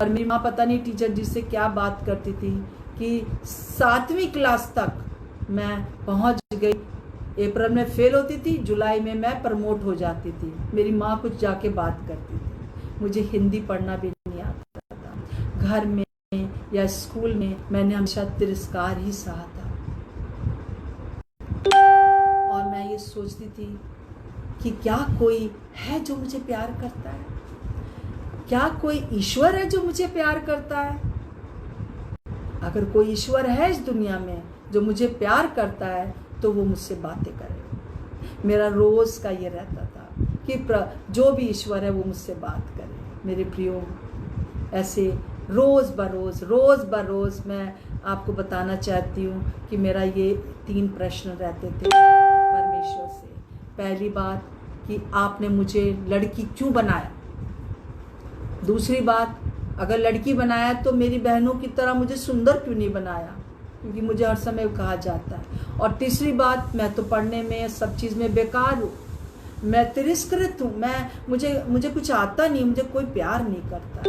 और मेरी माँ पता नहीं टीचर जी से क्या बात करती थी कि 7वीं क्लास तक मैं पहुँच गई। अप्रैल में फेल होती थी, जुलाई में मैं प्रमोट हो जाती थी। मेरी माँ कुछ जाके बात करती थी। मुझे हिंदी पढ़ना भी नहीं आता था। घर में या स्कूल में मैंने हमेशा तिरस्कार ही सहा था। और मैं ये सोचती थी कि क्या कोई है जो मुझे प्यार करता है, क्या कोई ईश्वर है जो मुझे प्यार करता है। अगर कोई ईश्वर है इस दुनिया में जो मुझे प्यार करता है तो वो मुझसे बातें करे। मेरा रोज का ये रहता था कि जो भी ईश्वर है वो मुझसे बात करे। मेरे प्रियो, ऐसे रोज बरोज मैं आपको बताना चाहती हूँ कि मेरा ये 3 प्रश्न रहते थे परमेश्वर से। पहली बात कि आपने मुझे लड़की क्यों बनाया। दूसरी बात, अगर लड़की बनाया तो मेरी बहनों की तरह मुझे सुंदर क्यों नहीं बनाया, क्योंकि मुझे हर समय कहा जाता है। और तीसरी बात, मैं तो पढ़ने में सब चीज़ में बेकार हूँ, मैं तिरस्कृत हूँ, मुझे कुछ आता नहीं, मुझे कोई प्यार नहीं करता।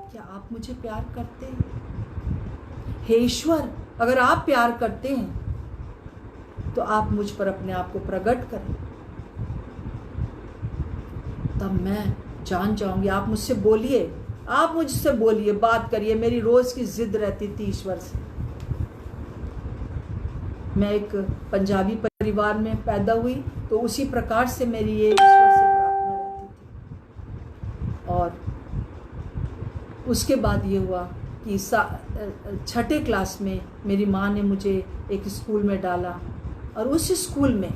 क्या आप मुझे प्यार करते हैं? हे ईश्वर, अगर आप प्यार करते हैं तो आप मुझ पर अपने आप को प्रकट करें, तब मैं जान जाऊंगी। आप मुझसे बोलिए, आप मुझसे बोलिए, बात करिए। मेरी रोज की जिद रहती थी ईश्वर से। मैं एक पंजाबी परिवार में पैदा हुई, तो उसी प्रकार से मेरी ये ईश्वर से प्रार्थना रहती थी। और उसके बाद ये हुआ कि 6ठे क्लास में मेरी माँ ने मुझे एक स्कूल में डाला। और उस स्कूल में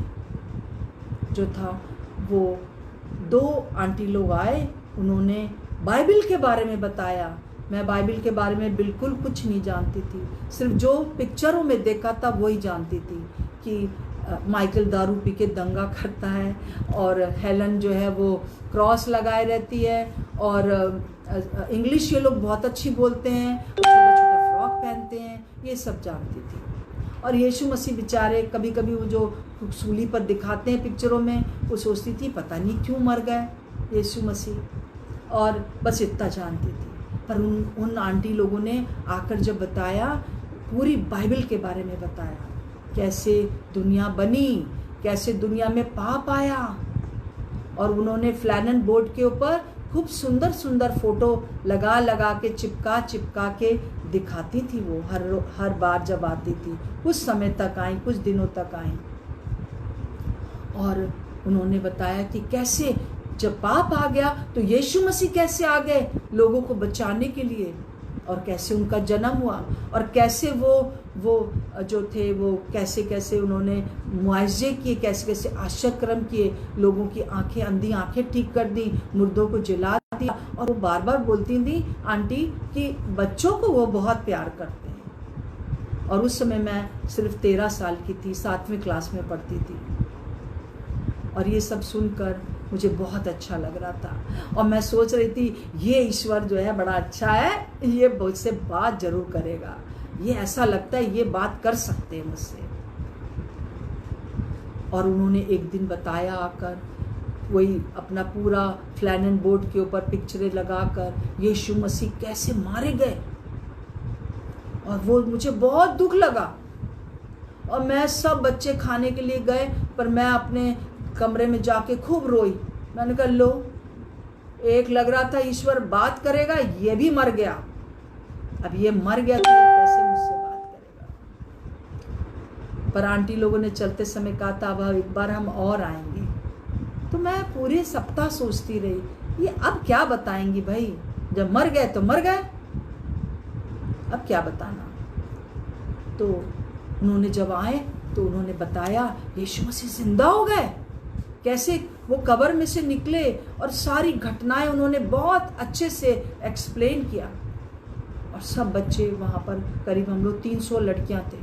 जो था वो 2 आंटी लोग आए, उन्होंने बाइबल के बारे में बताया। मैं बाइबल के बारे में बिल्कुल कुछ नहीं जानती थी, सिर्फ जो पिक्चरों में देखा था वही जानती थी कि माइकल दारू पी के दंगा करता है, और हेलन जो है वो क्रॉस लगाए रहती है, और इंग्लिश ये लोग बहुत अच्छी बोलते हैं, छोटा छोटा फ्रॉक पहनते हैं, ये सब जानती थी। और यीशु मसीह बेचारे कभी कभी वो जो सूली पर दिखाते हैं पिक्चरों में, वो सोचती थी पता नहीं क्यों मर गए यीशु मसीह, और बस इतना जानती थी। पर उन आंटी लोगों ने आकर जब बताया, पूरी बाइबल के बारे में बताया, कैसे दुनिया बनी, कैसे दुनिया में पाप आया। और उन्होंने फ्लैनन बोर्ड के ऊपर खूब सुंदर सुंदर फोटो लगा लगा के चिपका के दिखाती थी। वो हर बार जब आती थी, कुछ समय तक आई, कुछ दिनों तक आई। और उन्होंने बताया कि कैसे जब पाप आ गया तो यीशु मसीह कैसे आ गए लोगों को बचाने के लिए, और कैसे उनका जन्म हुआ, और कैसे वो जो थे वो कैसे कैसे उन्होंने मुआवजे किए, कैसे कैसे आश्चर्यक्रम किए, लोगों की आंखें, अंधी आंखें ठीक कर दी, मुर्दों को जिला दिया। और वो बार बार बोलती थी आंटी कि बच्चों को वो बहुत प्यार करते हैं। और उस समय मैं सिर्फ 13 साल की थी, 7वीं क्लास में पढ़ती थी। और ये सब सुनकर मुझे बहुत अच्छा लग रहा था, और मैं सोच रही थी ये ईश्वर जो है बड़ा अच्छा है, ये मुझसे बात जरूर करेगा, ये ऐसा लगता है ये बात कर सकते हैं मुझसे। और उन्होंने एक दिन बताया आकर वही अपना पूरा फ्लैनन बोर्ड के ऊपर पिक्चरें लगाकर यीशु मसीह कैसे मारे गए, और वो मुझे बहुत दुख लगा। और मैं, सब बच्चे खाने के लिए गए, पर मैं अपने कमरे में जाके खूब रोई। मैंने कहा लो, एक लग रहा था ईश्वर बात करेगा, ये भी मर गया। अब ये मर गया तो ये कैसे मुझसे बात करेगा। पर आंटी लोगों ने चलते समय कहा था अब एक बार हम और आएंगे। तो मैं पूरे सप्ताह सोचती रही, ये अब क्या बताएंगी भाई, जब मर गए तो मर गए, अब क्या बताना। तो उन्होंने जब आए तो उन्होंने बताया यीशु मसीह जिंदा हो गए, कैसे वो कब्र में से निकले, और सारी घटनाएं उन्होंने बहुत अच्छे से एक्सप्लेन किया। और सब बच्चे वहाँ पर, करीब हम लोग 300 लड़कियाँ थे,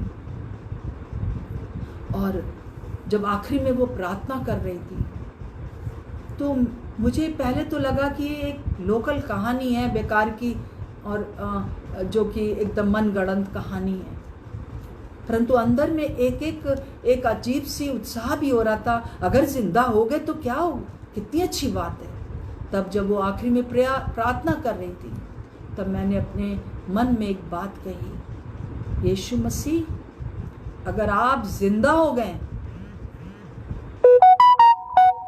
और जब आखिरी में वो प्रार्थना कर रही थी तो मुझे पहले तो लगा कि ये एक लोकल कहानी है बेकार की, और जो कि एकदम मनगढ़ंत कहानी है। परंतु अंदर में एक अजीब सी उत्साह भी हो रहा था, अगर जिंदा हो गए तो क्या हो, कितनी अच्छी बात है। तब जब वो आखिरी में प्रार्थना कर रही थी, तब मैंने अपने मन में एक बात कही, यीशु मसीह अगर आप जिंदा हो गए,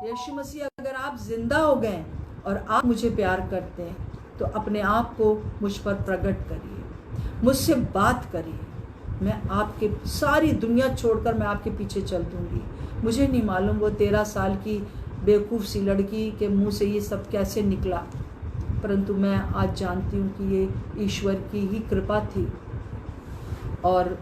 यीशु मसीह अगर आप जिंदा हो गए और आप मुझे प्यार करते हैं, तो अपने आप को मुझ पर प्रकट करिए, मुझसे बात करिए। मैं आपके, सारी दुनिया छोड़कर मैं आपके पीछे चल दूंगी। मुझे नहीं मालूम वो 13 साल की बेवकूफ़ सी लड़की के मुंह से ये सब कैसे निकला, परंतु मैं आज जानती हूँ कि ये ईश्वर की ही कृपा थी। और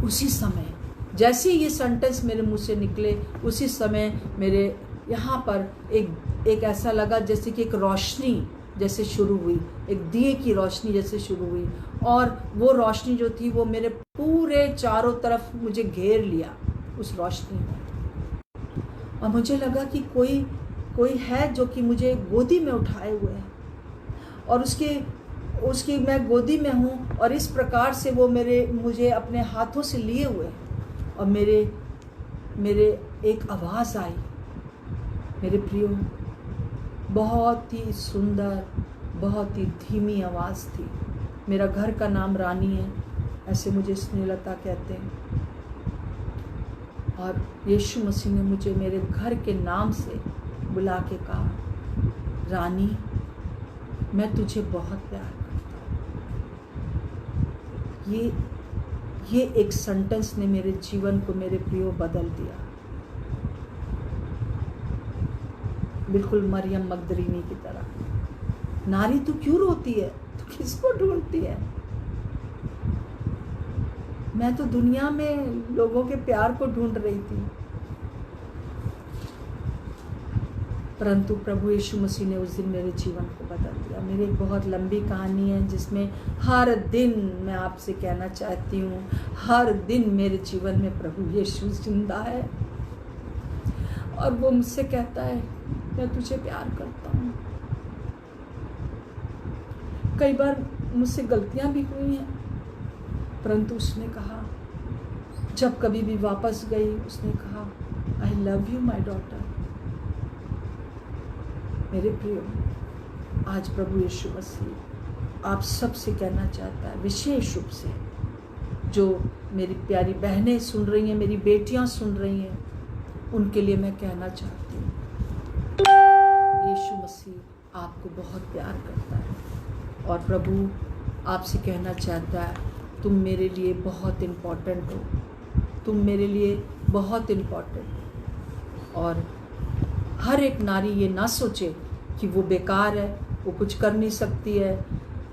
उसी समय जैसे ये सेंटेंस मेरे मुंह से निकले, उसी समय मेरे यहाँ पर एक ऐसा लगा जैसे कि एक रोशनी जैसे शुरू हुई, एक दिए की रोशनी जैसे शुरू हुई, और वो रोशनी जो थी वो मेरे पूरे चारों तरफ मुझे घेर लिया उस रोशनी में। और मुझे लगा कि कोई है जो कि मुझे गोदी में उठाए हुए है, और उसकी मैं गोदी में हूँ, और इस प्रकार से वो मुझे अपने हाथों से लिए हुए। और मेरे एक आवाज़ आई, मेरे प्रियो, बहुत ही सुंदर, बहुत ही धीमी आवाज़ थी। मेरा घर का नाम रानी है, ऐसे मुझे स्नेहलता कहते हैं। और यीशु मसीह ने मुझे मेरे घर के नाम से बुला के कहा, रानी मैं तुझे बहुत प्यार करता हूँ। ये एक सेंटेंस ने मेरे जीवन को, मेरे प्रियो, बदल दिया। बिल्कुल मरियम मगदलीनी की तरह। नारी तू क्यों रोती है, तू किसको ढूंढती है? मैं तो दुनिया में लोगों के प्यार को ढूंढ रही थी, परंतु प्रभु यीशु मसीह ने उस दिन मेरे जीवन को बदल दिया। मेरी एक बहुत लंबी कहानी है जिसमें हर दिन मैं आपसे कहना चाहती हूँ, हर दिन मेरे जीवन में प्रभु यीशु जिंदा है, और वो मुझसे कहता है मैं तुझे प्यार करता हूँ। कई बार मुझसे गलतियाँ भी हुई हैं, परंतु उसने कहा, जब कभी भी वापस गई उसने कहा, I love you my daughter. मेरे प्रियो, आज प्रभु यीशु मसीह आप सबसे कहना चाहता है, विशेष रूप से जो मेरी प्यारी बहनें सुन रही हैं, मेरी बेटियां सुन रही हैं, उनके लिए मैं कहना चाहती हूँ, यीशु मसीह आपको बहुत प्यार करता है, और प्रभु आपसे कहना चाहता है, तुम मेरे लिए बहुत इम्पोर्टेंट हो, तुम मेरे लिए बहुत इम्पोर्टेंट हो। और हर एक नारी ये ना सोचे कि वो बेकार है, वो कुछ कर नहीं सकती है।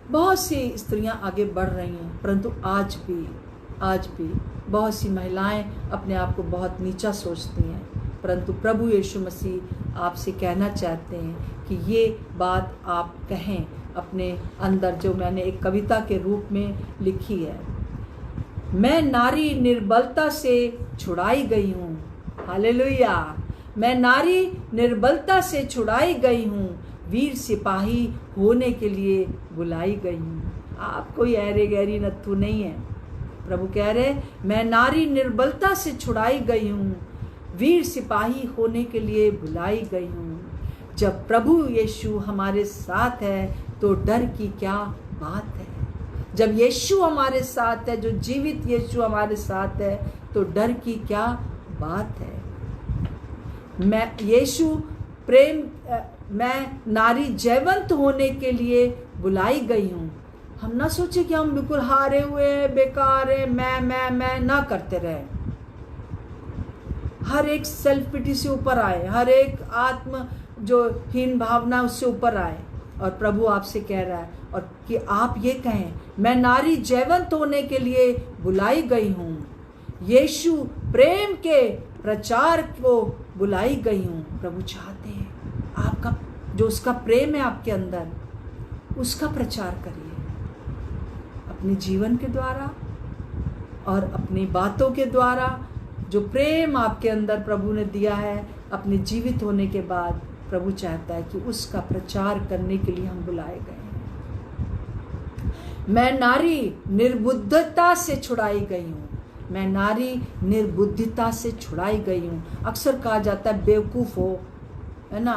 बहुत सी स्त्रियां आगे बढ़ रही हैं, परंतु आज भी बहुत सी महिलाएं अपने आप को बहुत नीचा सोचती हैं, परंतु प्रभु यीशु मसीह आपसे कहना चाहते हैं कि ये बात आप कहें अपने अंदर, जो मैंने एक कविता के रूप में लिखी है। मैं नारी निर्बलता से छुड़ाई गई हूँ, हालेलुया। मैं नारी निर्बलता से छुड़ाई गई हूँ, वीर सिपाही होने के लिए बुलाई गई हूँ। आप कोई ऐरे गैरी नत्थु नहीं है। प्रभु कह रहे, मैं नारी निर्बलता से छुड़ाई गई हूँ, वीर सिपाही होने के लिए बुलाई गई हूँ। जब प्रभु यीशु हमारे साथ है तो डर की क्या बात है। जब यीशु हमारे साथ है, जो जीवित यीशु हमारे साथ है, तो डर की क्या बात है। मैं नारी जयवंत होने के लिए बुलाई गई हूँ। हम ना सोचे कि हम बिल्कुल हारे हुए हैं, बेकार है, मैं ना करते रहे। हर एक सेल्फ पिटी से ऊपर आए, हर एक आत्म जो हीन भावना उससे ऊपर आए, और प्रभु आपसे कह रहा है और कि आप ये कहें, मैं नारी जयवंत होने के लिए बुलाई गई हूँ। यीशु प्रेम के प्रचार को बुलाई गई हूँ। प्रभु चाहते हैं आपका जो उसका प्रेम है आपके अंदर, उसका प्रचार करिए अपने जीवन के द्वारा और अपनी बातों के द्वारा। जो प्रेम आपके अंदर प्रभु ने दिया है अपने जीवित होने के बाद, प्रभु चाहता है कि उसका प्रचार करने के लिए हम बुलाए गए हैं। मैं नारी निर्बुद्धता से छुड़ाई गई हूँ। मैं नारी निर्बुद्धिता से छुड़ाई गई हूँ। अक्सर कहा जाता है बेवकूफ़ हो, है ना,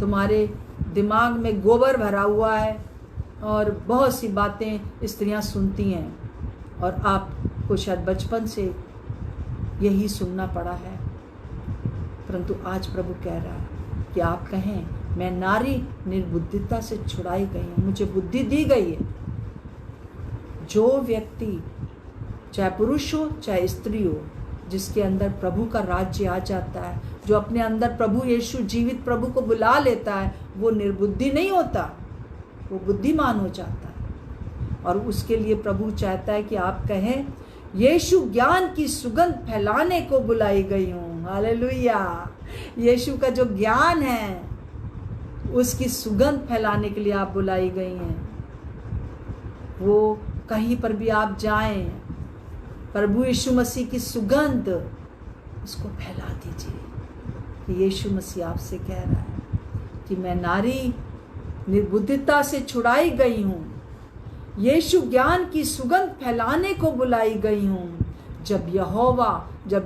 तुम्हारे दिमाग में गोबर भरा हुआ है और बहुत सी बातें स्त्रियां सुनती हैं, और आपको शायद बचपन से यही सुनना पड़ा है। परंतु आज प्रभु कह रहा है कि आप कहें, मैं नारी निर्बुद्धिता से छुड़ाई गई हूँ, मुझे बुद्धि दी गई है। जो व्यक्ति, चाहे पुरुष हो चाहे स्त्री हो, जिसके अंदर प्रभु का राज्य आ जाता है, जो अपने अंदर प्रभु यीशु जीवित प्रभु को बुला लेता है, वो निर्बुद्धि नहीं होता, वो बुद्धिमान हो जाता है। और उसके लिए प्रभु चाहता है कि आप कहें, यीशु ज्ञान की सुगंध फैलाने को बुलाई गई हूँ। हालेलुया। यीशु का जो ज्ञान है उसकी सुगंध फैलाने के लिए आप बुलाई गई हैं। वो कहीं पर भी आप जाएं, प्रभु यीशु मसीह की सुगंध उसको फैला दीजिए। कि यीशु मसीह आपसे कह रहा है कि मैं नारी निर्बुद्धिता से छुड़ाई गई हूँ। यीशु ज्ञान की सुगंध फैलाने को बुलाई गई हूँ। जब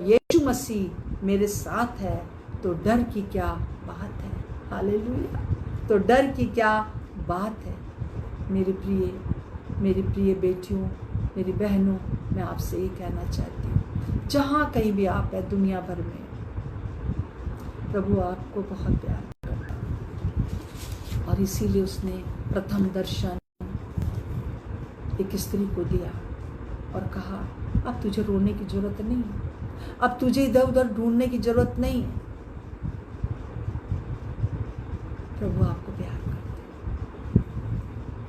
यीशु मसीह मेरे साथ है तो डर की क्या बात है। हालेलुया। तो डर की क्या बात है। मेरी प्रिय बेटियों, मेरी बहनों, मैं आपसे ये कहना चाहती हूँ, जहाँ कहीं भी आप है दुनिया भर में, प्रभु आपको बहुत प्यार करता है। और इसीलिए उसने प्रथम दर्शन एक स्त्री को दिया और कहा, अब तुझे रोने की जरूरत नहीं है, अब तुझे इधर उधर ढूंढने की जरूरत नहीं है। प्रभु आपको प्यार करते हैं,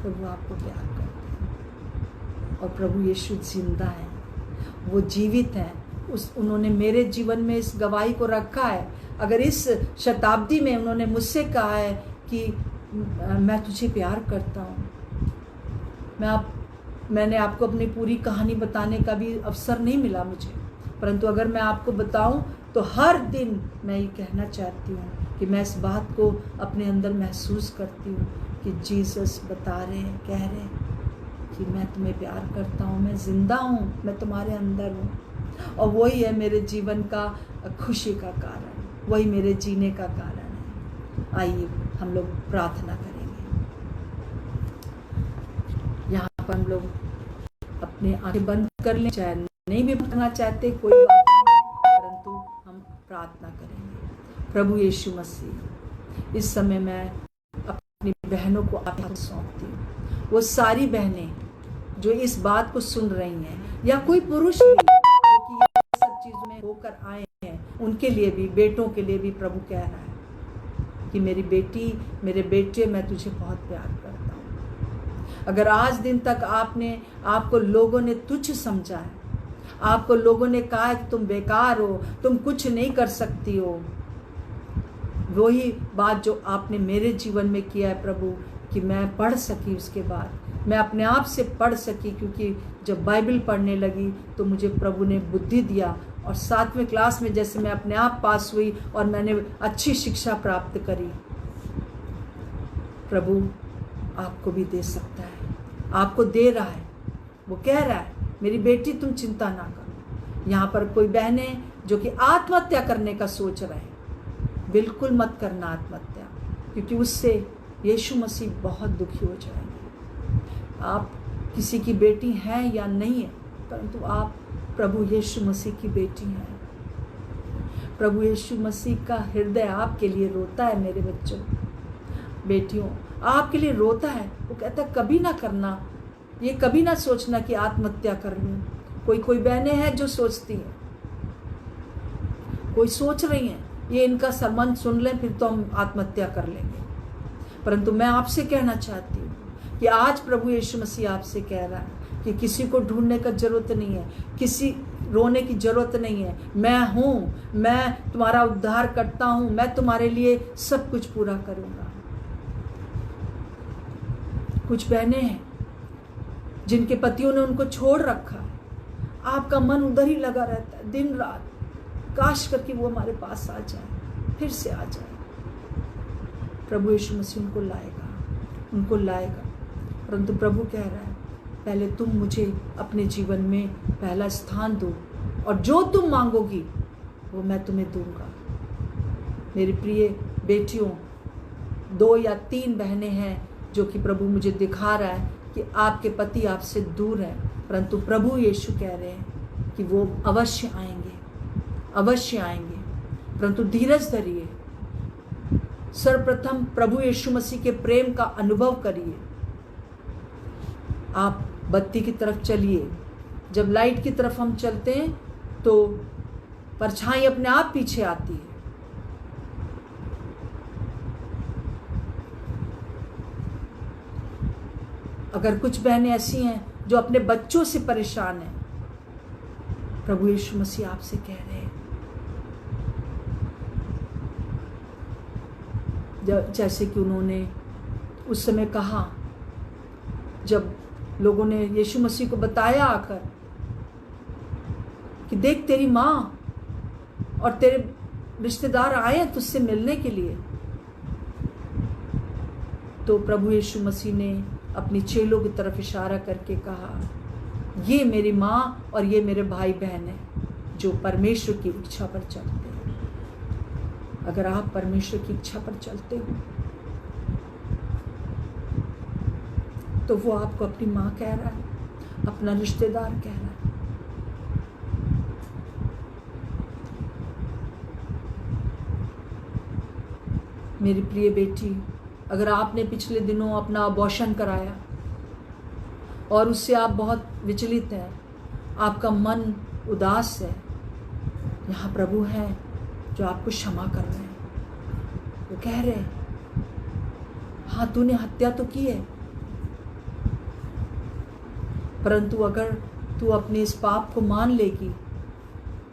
प्रभु आपको प्यार करते हैं। और प्रभु यीशु जिंदा है, वो जीवित है। उन्होंने मेरे जीवन में इस गवाही को रखा है। अगर इस शताब्दी में उन्होंने मुझसे कहा है कि मैं तुझे प्यार करता हूँ, मैंने आपको अपनी पूरी कहानी बताने का भी अवसर नहीं मिला मुझे, परंतु अगर मैं आपको बताऊं तो हर दिन मैं ये कहना चाहती हूँ कि मैं इस बात को अपने अंदर महसूस करती हूँ कि जीसस बता रहे हैं, कह रहे हैं कि मैं तुम्हें प्यार करता हूँ, मैं जिंदा हूँ, मैं तुम्हारे अंदर हूँ। और वही है मेरे जीवन का खुशी का कारण, वही मेरे जीने का कारण है। आइए हम लोग प्रार्थना करेंगे। यहाँ पर हम लोग अपने आंखें बंद कर लें, चाहे नहीं भी करना चाहते कोई बात नहीं, परंतु हम प्रार्थना करेंगे। प्रभु यीशु मसीह, इस समय मैं अपनी बहनों को आपके हाथ सौंपती हूँ। वो सारी बहनें जो इस बात को सुन रही हैं, या कोई पुरुष भी जो कि ये सब चीज़ों में होकर आए हैं, उनके लिए भी, बेटों के लिए भी प्रभु कह रहा है कि मेरी बेटी, मेरे बेटे, मैं तुझे बहुत प्यार करता हूँ। अगर आज दिन तक आपको लोगों ने तुच्छ समझा है, आपको लोगों ने कहा है कि तुम बेकार हो, तुम कुछ नहीं कर सकती हो, वही बात जो आपने मेरे जीवन में किया है प्रभु, कि मैं पढ़ सकी, उसके बाद मैं अपने आप से पढ़ सकी, क्योंकि जब बाइबल पढ़ने लगी तो मुझे प्रभु ने बुद्धि दिया। और 7वें क्लास में जैसे मैं अपने आप पास हुई और मैंने अच्छी शिक्षा प्राप्त करी, प्रभु आपको भी दे सकता है, आपको दे रहा है। वो कह रहा है, मेरी बेटी तुम चिंता ना करो, यहाँ पर कोई बहनें जो कि आत्महत्या करने का सोच रहे हैं, बिल्कुल मत करना आत्महत्या, क्योंकि उससे यीशु मसीह बहुत दुखी हो जाएंगे। आप किसी की बेटी हैं या नहीं है, परंतु आप प्रभु यीशु मसीह की बेटी हैं। प्रभु यीशु मसीह का हृदय आपके लिए रोता है मेरे बच्चों, बेटियों, आपके लिए रोता है। वो कहता है कभी ना करना, ये कभी ना सोचना कि आत्महत्या कर लूं। कोई बहनें हैं जो सोचती हैं, कोई सोच रही हैं ये इनका सरमन सुन लें फिर तो हम आत्महत्या कर लेंगे। परंतु मैं आपसे कहना चाहती हूँ कि आज प्रभु यीशु मसीह आपसे कह रहा है कि किसी को ढूंढने का जरूरत नहीं है, किसी रोने की जरूरत नहीं है। मैं हूँ, मैं तुम्हारा उद्धार करता हूँ, मैं तुम्हारे लिए सब कुछ पूरा करूँगा। कुछ बहनें हैं जिनके पतियों ने उनको छोड़ रखा है, आपका मन उधर ही लगा रहता है दिन रात, काश करके वो हमारे पास आ जाए, फिर से आ जाए। प्रभु यीशु मसीह उनको लाएगा, परंतु प्रभु कह रहा है पहले तुम मुझे अपने जीवन में पहला स्थान दो, और जो तुम मांगोगी वो मैं तुम्हें दूंगा। मेरी प्रिय बेटियों, 2 या 3 बहनें हैं जो कि प्रभु मुझे दिखा रहा है कि आपके पति आपसे दूर हैं, परंतु प्रभु यीशु कह रहे हैं कि वो अवश्य आएंगे, अवश्य आएंगे। परंतु धीरज धरिए, सर्वप्रथम प्रभु यीशु मसीह के प्रेम का अनुभव करिए। आप बत्ती की तरफ चलिए। जब लाइट की तरफ हम चलते हैं तो परछाई अपने आप पीछे आती है। अगर कुछ बहनें ऐसी हैं जो अपने बच्चों से परेशान हैं, प्रभु यीशु मसीह आपसे कह रहे हैं, जैसे कि उन्होंने उस समय कहा जब लोगों ने यीशु मसीह को बताया आकर कि देख तेरी माँ और तेरे रिश्तेदार आए हैं तुझसे मिलने के लिए, तो प्रभु यीशु मसीह ने अपनी चेलों की तरफ इशारा करके कहा, ये मेरी माँ और ये मेरे भाई बहन हैं जो परमेश्वर की इच्छा पर चलते हैं। अगर आप परमेश्वर की इच्छा पर चलते हो तो वो आपको अपनी माँ कह रहा है, अपना रिश्तेदार कह रहा है। मेरी प्रिय बेटी, अगर आपने पिछले दिनों अपना अबॉर्शन कराया और उससे आप बहुत विचलित हैं, आपका मन उदास है, यहाँ प्रभु हैं जो आपको क्षमा कर रहे हैं। वो कह रहे हैं हाँ तूने हत्या तो की है, परंतु अगर तू अपने इस पाप को मान लेगी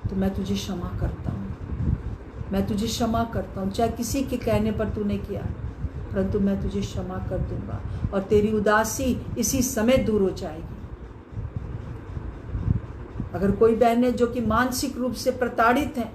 तो मैं तुझे क्षमा करता हूँ, मैं तुझे क्षमा करता हूँ। चाहे किसी के कहने पर तूने किया, परंतु मैं तुझे क्षमा कर दूंगा और तेरी उदासी इसी समय दूर हो जाएगी। अगर कोई बहनें जो कि मानसिक रूप से प्रताड़ित हैं,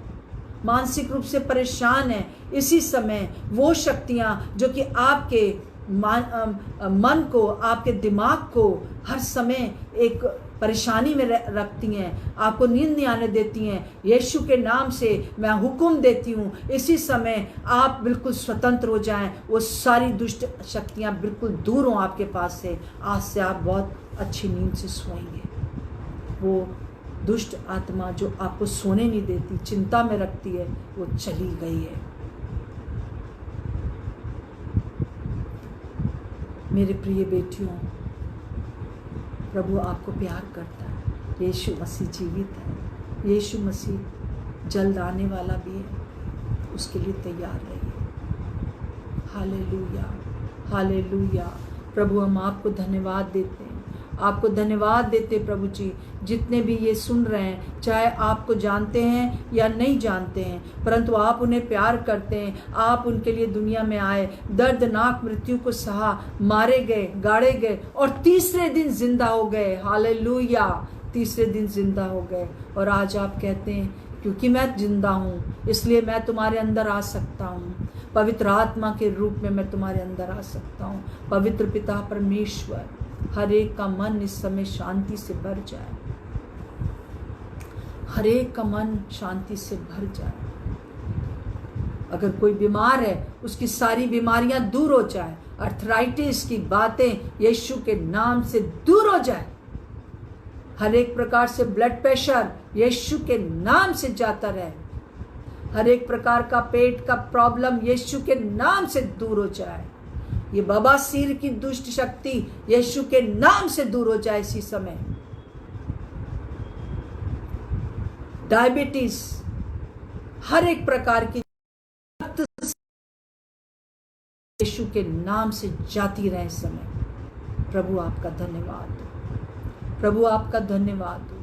मानसिक रूप से परेशान हैं, इसी समय वो शक्तियाँ जो कि आपके मन को, आपके दिमाग को हर समय एक परेशानी में रखती हैं, आपको नींद नहीं आने देती हैं, यीशु के नाम से मैं हुक्म देती हूँ इसी समय आप बिल्कुल स्वतंत्र हो जाएं। वो सारी दुष्ट शक्तियाँ बिल्कुल दूर हों आपके पास से। आज से आप बहुत अच्छी नींद से सोएंगे। वो दुष्ट आत्मा जो आपको सोने नहीं देती, चिंता में रखती है, वो चली गई है। मेरे प्रिय बेटियों, प्रभु आपको प्यार करता है। यीशु मसीह जीवित है, यीशु मसीह जल्द आने वाला भी है, उसके लिए तैयार रहिए। Hallelujah, hallelujah. प्रभु हम आपको धन्यवाद देते हैं, आपको धन्यवाद देते प्रभु जी। जितने भी ये सुन रहे हैं, चाहे आपको जानते हैं या नहीं जानते हैं, परंतु आप उन्हें प्यार करते हैं। आप उनके लिए दुनिया में आए, दर्दनाक मृत्यु को सहा, मारे गए, गाड़े गए और तीसरे दिन जिंदा हो गए। हालेलुया, तीसरे दिन जिंदा हो गए। और आज आप कहते हैं क्योंकि मैं जिंदा हूँ इसलिए मैं तुम्हारे अंदर आ सकता हूँ, पवित्र आत्मा के रूप में मैं तुम्हारे अंदर आ सकता हूँ। पवित्र पिता परमेश्वर, हर एक का मन इस समय शांति से भर जाए। हर एक का मन शांति से भर जाए। अगर कोई बीमार है उसकी सारी बीमारियां दूर हो जाए, अर्थराइटिस की बातें यीशु के नाम से दूर हो जाए। हर एक प्रकार से ब्लड प्रेशर यीशु के नाम से जाता रहे। हर एक प्रकार का पेट का प्रॉब्लम यीशु के नाम से दूर हो जाए। ये बवासीर की दुष्ट शक्ति यीशु के नाम से दूर हो जाए इसी समय। डायबिटीज, हर एक प्रकार की यीशु के नाम से जाती रहे इस समय। प्रभु आपका धन्यवाद हो, प्रभु आपका धन्यवाद हो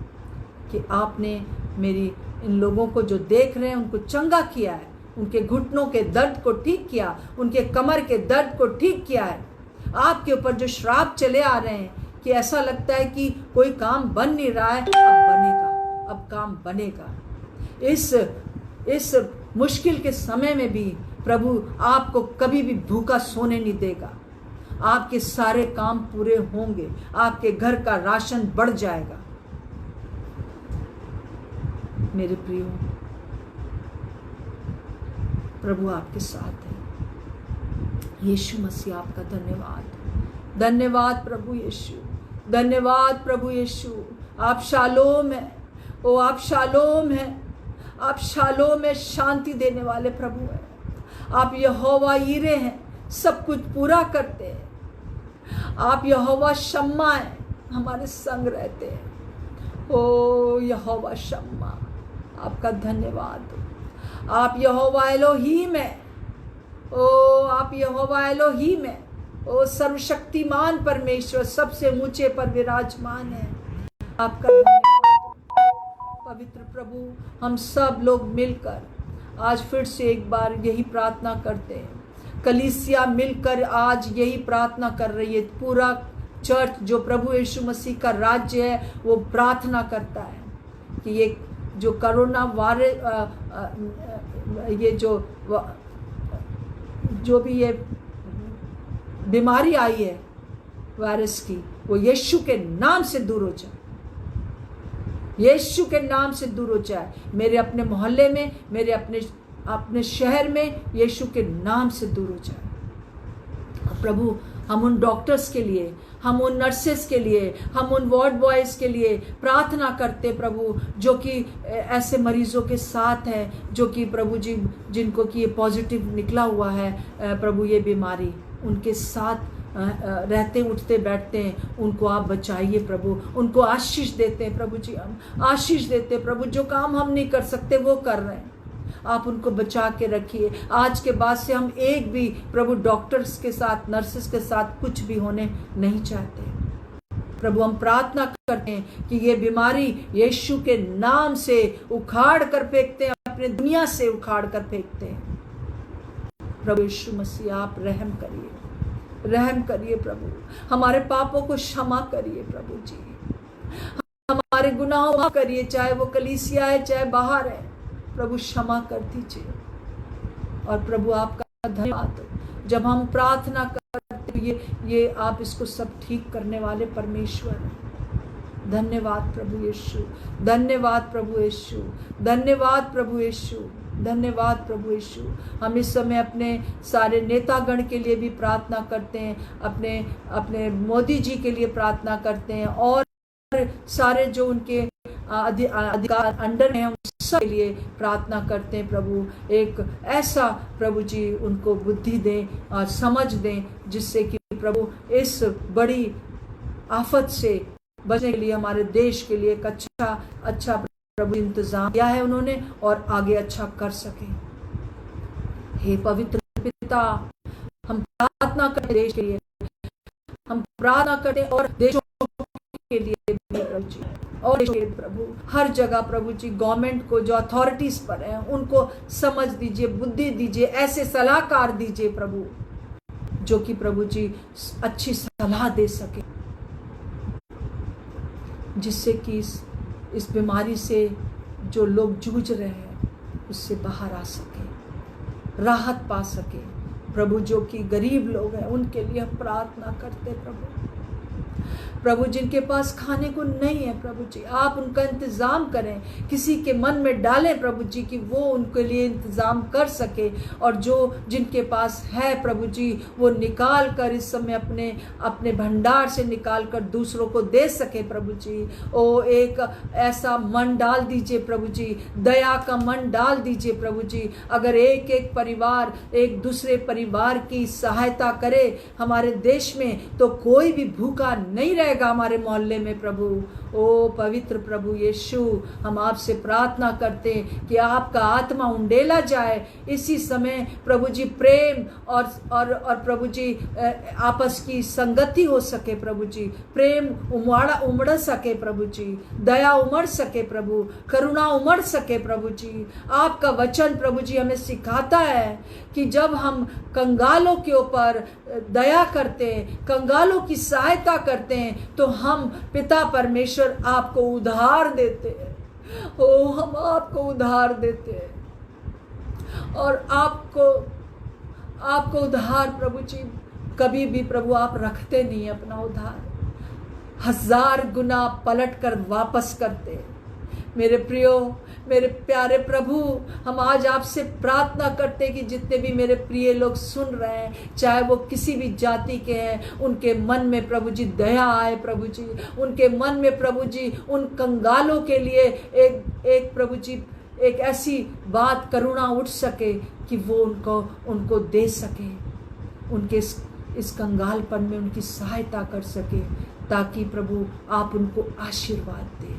कि आपने मेरी इन लोगों को जो देख रहे हैं उनको चंगा किया है, उनके घुटनों के दर्द को ठीक किया, उनके कमर के दर्द को ठीक किया है। आपके ऊपर जो श्राप चले आ रहे हैं कि ऐसा लगता है कि कोई काम बन नहीं रहा है, अब बनेगा, अब काम बनेगा। इस मुश्किल के समय में भी प्रभु आपको कभी भी भूखा सोने नहीं देगा। आपके सारे काम पूरे होंगे, आपके घर का राशन बढ़ जाएगा। मेरे प्रियो, प्रभु आपके साथ है। यीशु मसीह आपका धन्यवाद, धन्यवाद प्रभु यीशु, धन्यवाद प्रभु यीशु। आप शालोम है, ओ आप शालोम है, आप शालोम में शांति देने वाले प्रभु हैं। आप यहोवा यीरे हैं, सब कुछ पूरा करते हैं। आप यहोवा शम्मा हैं, हमारे संग रहते हैं। ओ यहोवा शम्मा, आपका धन्यवाद। आप यहोवा एलोहीम है, ओ आप यहोवा एलोहीम है, ओ सर्वशक्तिमान परमेश्वर सबसे ऊंचे पर विराजमान है। आपका धन्यवाद पवित्र प्रभु। हम सब लोग मिलकर आज फिर से एक बार यही प्रार्थना करते हैं। कलीसिया मिलकर आज यही प्रार्थना कर रही है। पूरा चर्च जो प्रभु यीशु मसीह का राज्य है वो प्रार्थना करता है कि ये जो कोरोना वायरस, ये जो भी ये बीमारी आई है वायरस की, वो यीशु के नाम से दूर हो जाए, यीशु के नाम से दूर हो जाए। मेरे अपने मोहल्ले में, मेरे अपने शहर में यीशु के नाम से दूर हो जाए। प्रभु हम उन डॉक्टर्स के लिए, हम उन नर्सेस के लिए, हम उन वार्ड बॉयज़ के लिए प्रार्थना करते प्रभु, जो कि ऐसे मरीजों के साथ हैं, जो कि प्रभु जी जिनको कि ये पॉजिटिव निकला हुआ है प्रभु ये बीमारी, उनके साथ रहते उठते बैठते हैं, उनको आप बचाइए प्रभु, उनको आशीष देते हैं प्रभु जी, हम आशीष देते हैं प्रभु। जो काम हम नहीं कर सकते वो कर रहे हैं, आप उनको बचा के रखिए। आज के बाद से हम एक भी प्रभु डॉक्टर्स के साथ, नर्सेस के साथ कुछ भी होने नहीं चाहते प्रभु। हम प्रार्थना करते हैं कि ये बीमारी यीशु के नाम से उखाड़ कर फेंकते हैं, अपने दुनिया से उखाड़ कर फेंकते हैं प्रभु यीशु मसीह। आप रहम करिए, रहम करिए प्रभु, हमारे पापों को क्षमा करिए प्रभु जी, हमारे गुनाहों को करिए, चाहे वो कलीसिया है चाहे बाहर है प्रभु, क्षमा कर दीजिए। और प्रभु आपका धन्यवाद, जब हम प्रार्थना करते ये आप इसको सब ठीक करने वाले परमेश्वर हैं। धन्यवाद प्रभु यीशु, धन्यवाद प्रभु यीशु, धन्यवाद प्रभु यीशु, धन्यवाद प्रभु यीशु। हम इस समय अपने सारे नेतागण के लिए भी प्रार्थना करते हैं, अपने मोदी जी के लिए प्रार्थना करते हैं, और सारे जो उनके अधिकार अंडर हैं उन सब के लिए प्रार्थना करते हैं प्रभु। एक ऐसा प्रभु जी उनको बुद्धि दें और समझ दें, जिससे कि प्रभु इस बड़ी आफत से बचने के लिए, हमारे देश के लिए एक अच्छा प्रभु इंतजाम किया है उन्होंने, और आगे अच्छा कर सके। हे पवित्र पिता, हम प्रार्थना करते देश के लिए, हम प्रार्थना करते और देशों के लिए भी प्रभु जी, और प्रभु हर जगह प्रभु जी गवर्नमेंट को, जो अथॉरिटीज पर हैं उनको समझ दीजिए, बुद्धि दीजिए, ऐसे सलाहकार दीजिए प्रभु, जो कि प्रभु जी अच्छी सलाह दे सके, जिससे कि इस बीमारी से जो लोग जूझ रहे हैं उससे बाहर आ सके, राहत पा सके प्रभु। जो कि गरीब लोग हैं उनके लिए हम प्रार्थना करते प्रभु। प्रभु जिनके पास खाने को नहीं है प्रभु जी, आप उनका इंतज़ाम करें, किसी के मन में डालें प्रभु जी कि वो उनके लिए इंतज़ाम कर सके, और जो जिनके पास है प्रभु जी वो निकाल कर इस समय अपने अपने भंडार से निकाल कर दूसरों को दे सके प्रभु जी। ओ एक ऐसा मन डाल दीजिए प्रभु जी, दया का मन डाल दीजिए प्रभु जी। अगर एक एक परिवार एक दूसरे परिवार की सहायता करे हमारे देश में, तो कोई भी भूखा नहीं रहेगा हमारे मोहल्ले में प्रभु। ओ पवित्र प्रभु यीशु, हम आपसे प्रार्थना करते हैं कि आपका आत्मा उंडेला जाए इसी समय प्रभु जी। प्रेम और प्रभु जी आपस की संगति हो सके प्रभु जी, प्रेम उमड़ सके प्रभु जी, दया उमड़ सके प्रभु, करुणा उमड़ सके प्रभु जी। आपका वचन प्रभु जी हमें सिखाता है कि जब हम कंगालों के ऊपर दया करते हैं, कंगालों की सहायता करते हैं, तो हम पिता परमेश्वर आपको उधार देते हैं। ओ हम आपको उधार देते हैं, और आपको उधार प्रभु जी कभी भी प्रभु आप रखते नहीं है अपना उधार, 1000 गुना पलट कर वापस करते हैं। मेरे प्रियो, मेरे प्यारे प्रभु, हम आज आपसे प्रार्थना करते हैं कि जितने भी मेरे प्रिय लोग सुन रहे हैं, चाहे वो किसी भी जाति के हैं, उनके मन में प्रभु जी दया आए प्रभु जी, उनके मन में प्रभु जी उन कंगालों के लिए एक प्रभु जी एक ऐसी बात करुणा उठ सके कि वो उनको दे सके, उनके इस कंगालपन में उनकी सहायता कर सके, ताकि प्रभु आप उनको आशीर्वाद दें।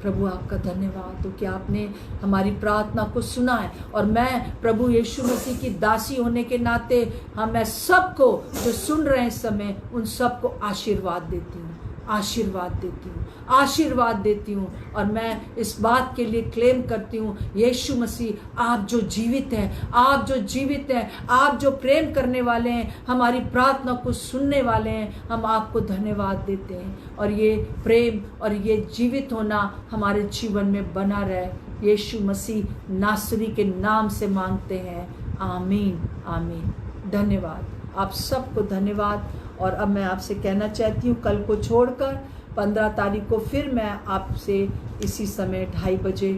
प्रभु आपका धन्यवाद हो कि आपने हमारी प्रार्थना को सुना है, और मैं प्रभु यीशु मसीह की दासी होने के नाते मैं सबको जो सुन रहे हैं इस समय, उन सबको आशीर्वाद देती हूँ, आशीर्वाद देती हूँ, आशीर्वाद देती हूँ। और मैं इस बात के लिए क्लेम करती हूँ, यीशु मसीह आप जो जीवित हैं, आप जो जीवित हैं, आप जो प्रेम करने वाले हैं, हमारी प्रार्थना को सुनने वाले हैं, हम आपको धन्यवाद देते हैं। और ये प्रेम और ये जीवित होना हमारे जीवन में बना रहे, यीशु मसीह नासरी के नाम से मांगते हैं, आमीन आमीन। धन्यवाद, आप सबको धन्यवाद। और अब मैं आपसे कहना चाहती हूँ, कल को छोड़कर 15 तारीख को फिर मैं आपसे इसी समय 2:30 बजे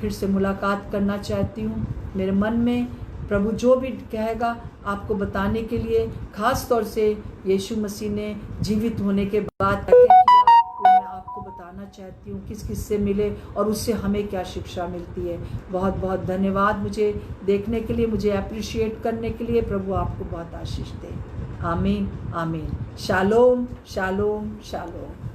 फिर से मुलाकात करना चाहती हूँ। मेरे मन में प्रभु जो भी कहेगा आपको बताने के लिए, ख़ास तौर से यीशु मसीह ने जीवित होने के बाद क्या किया, वो मैं आपको बताना चाहती हूँ, किस किस से मिले और उससे हमें क्या शिक्षा मिलती है। बहुत बहुत धन्यवाद मुझे देखने के लिए, मुझे अप्रिशिएट करने के लिए। प्रभु आपको बहुत आशीष दे। आमीन आमीन। Shalom shalom shalom.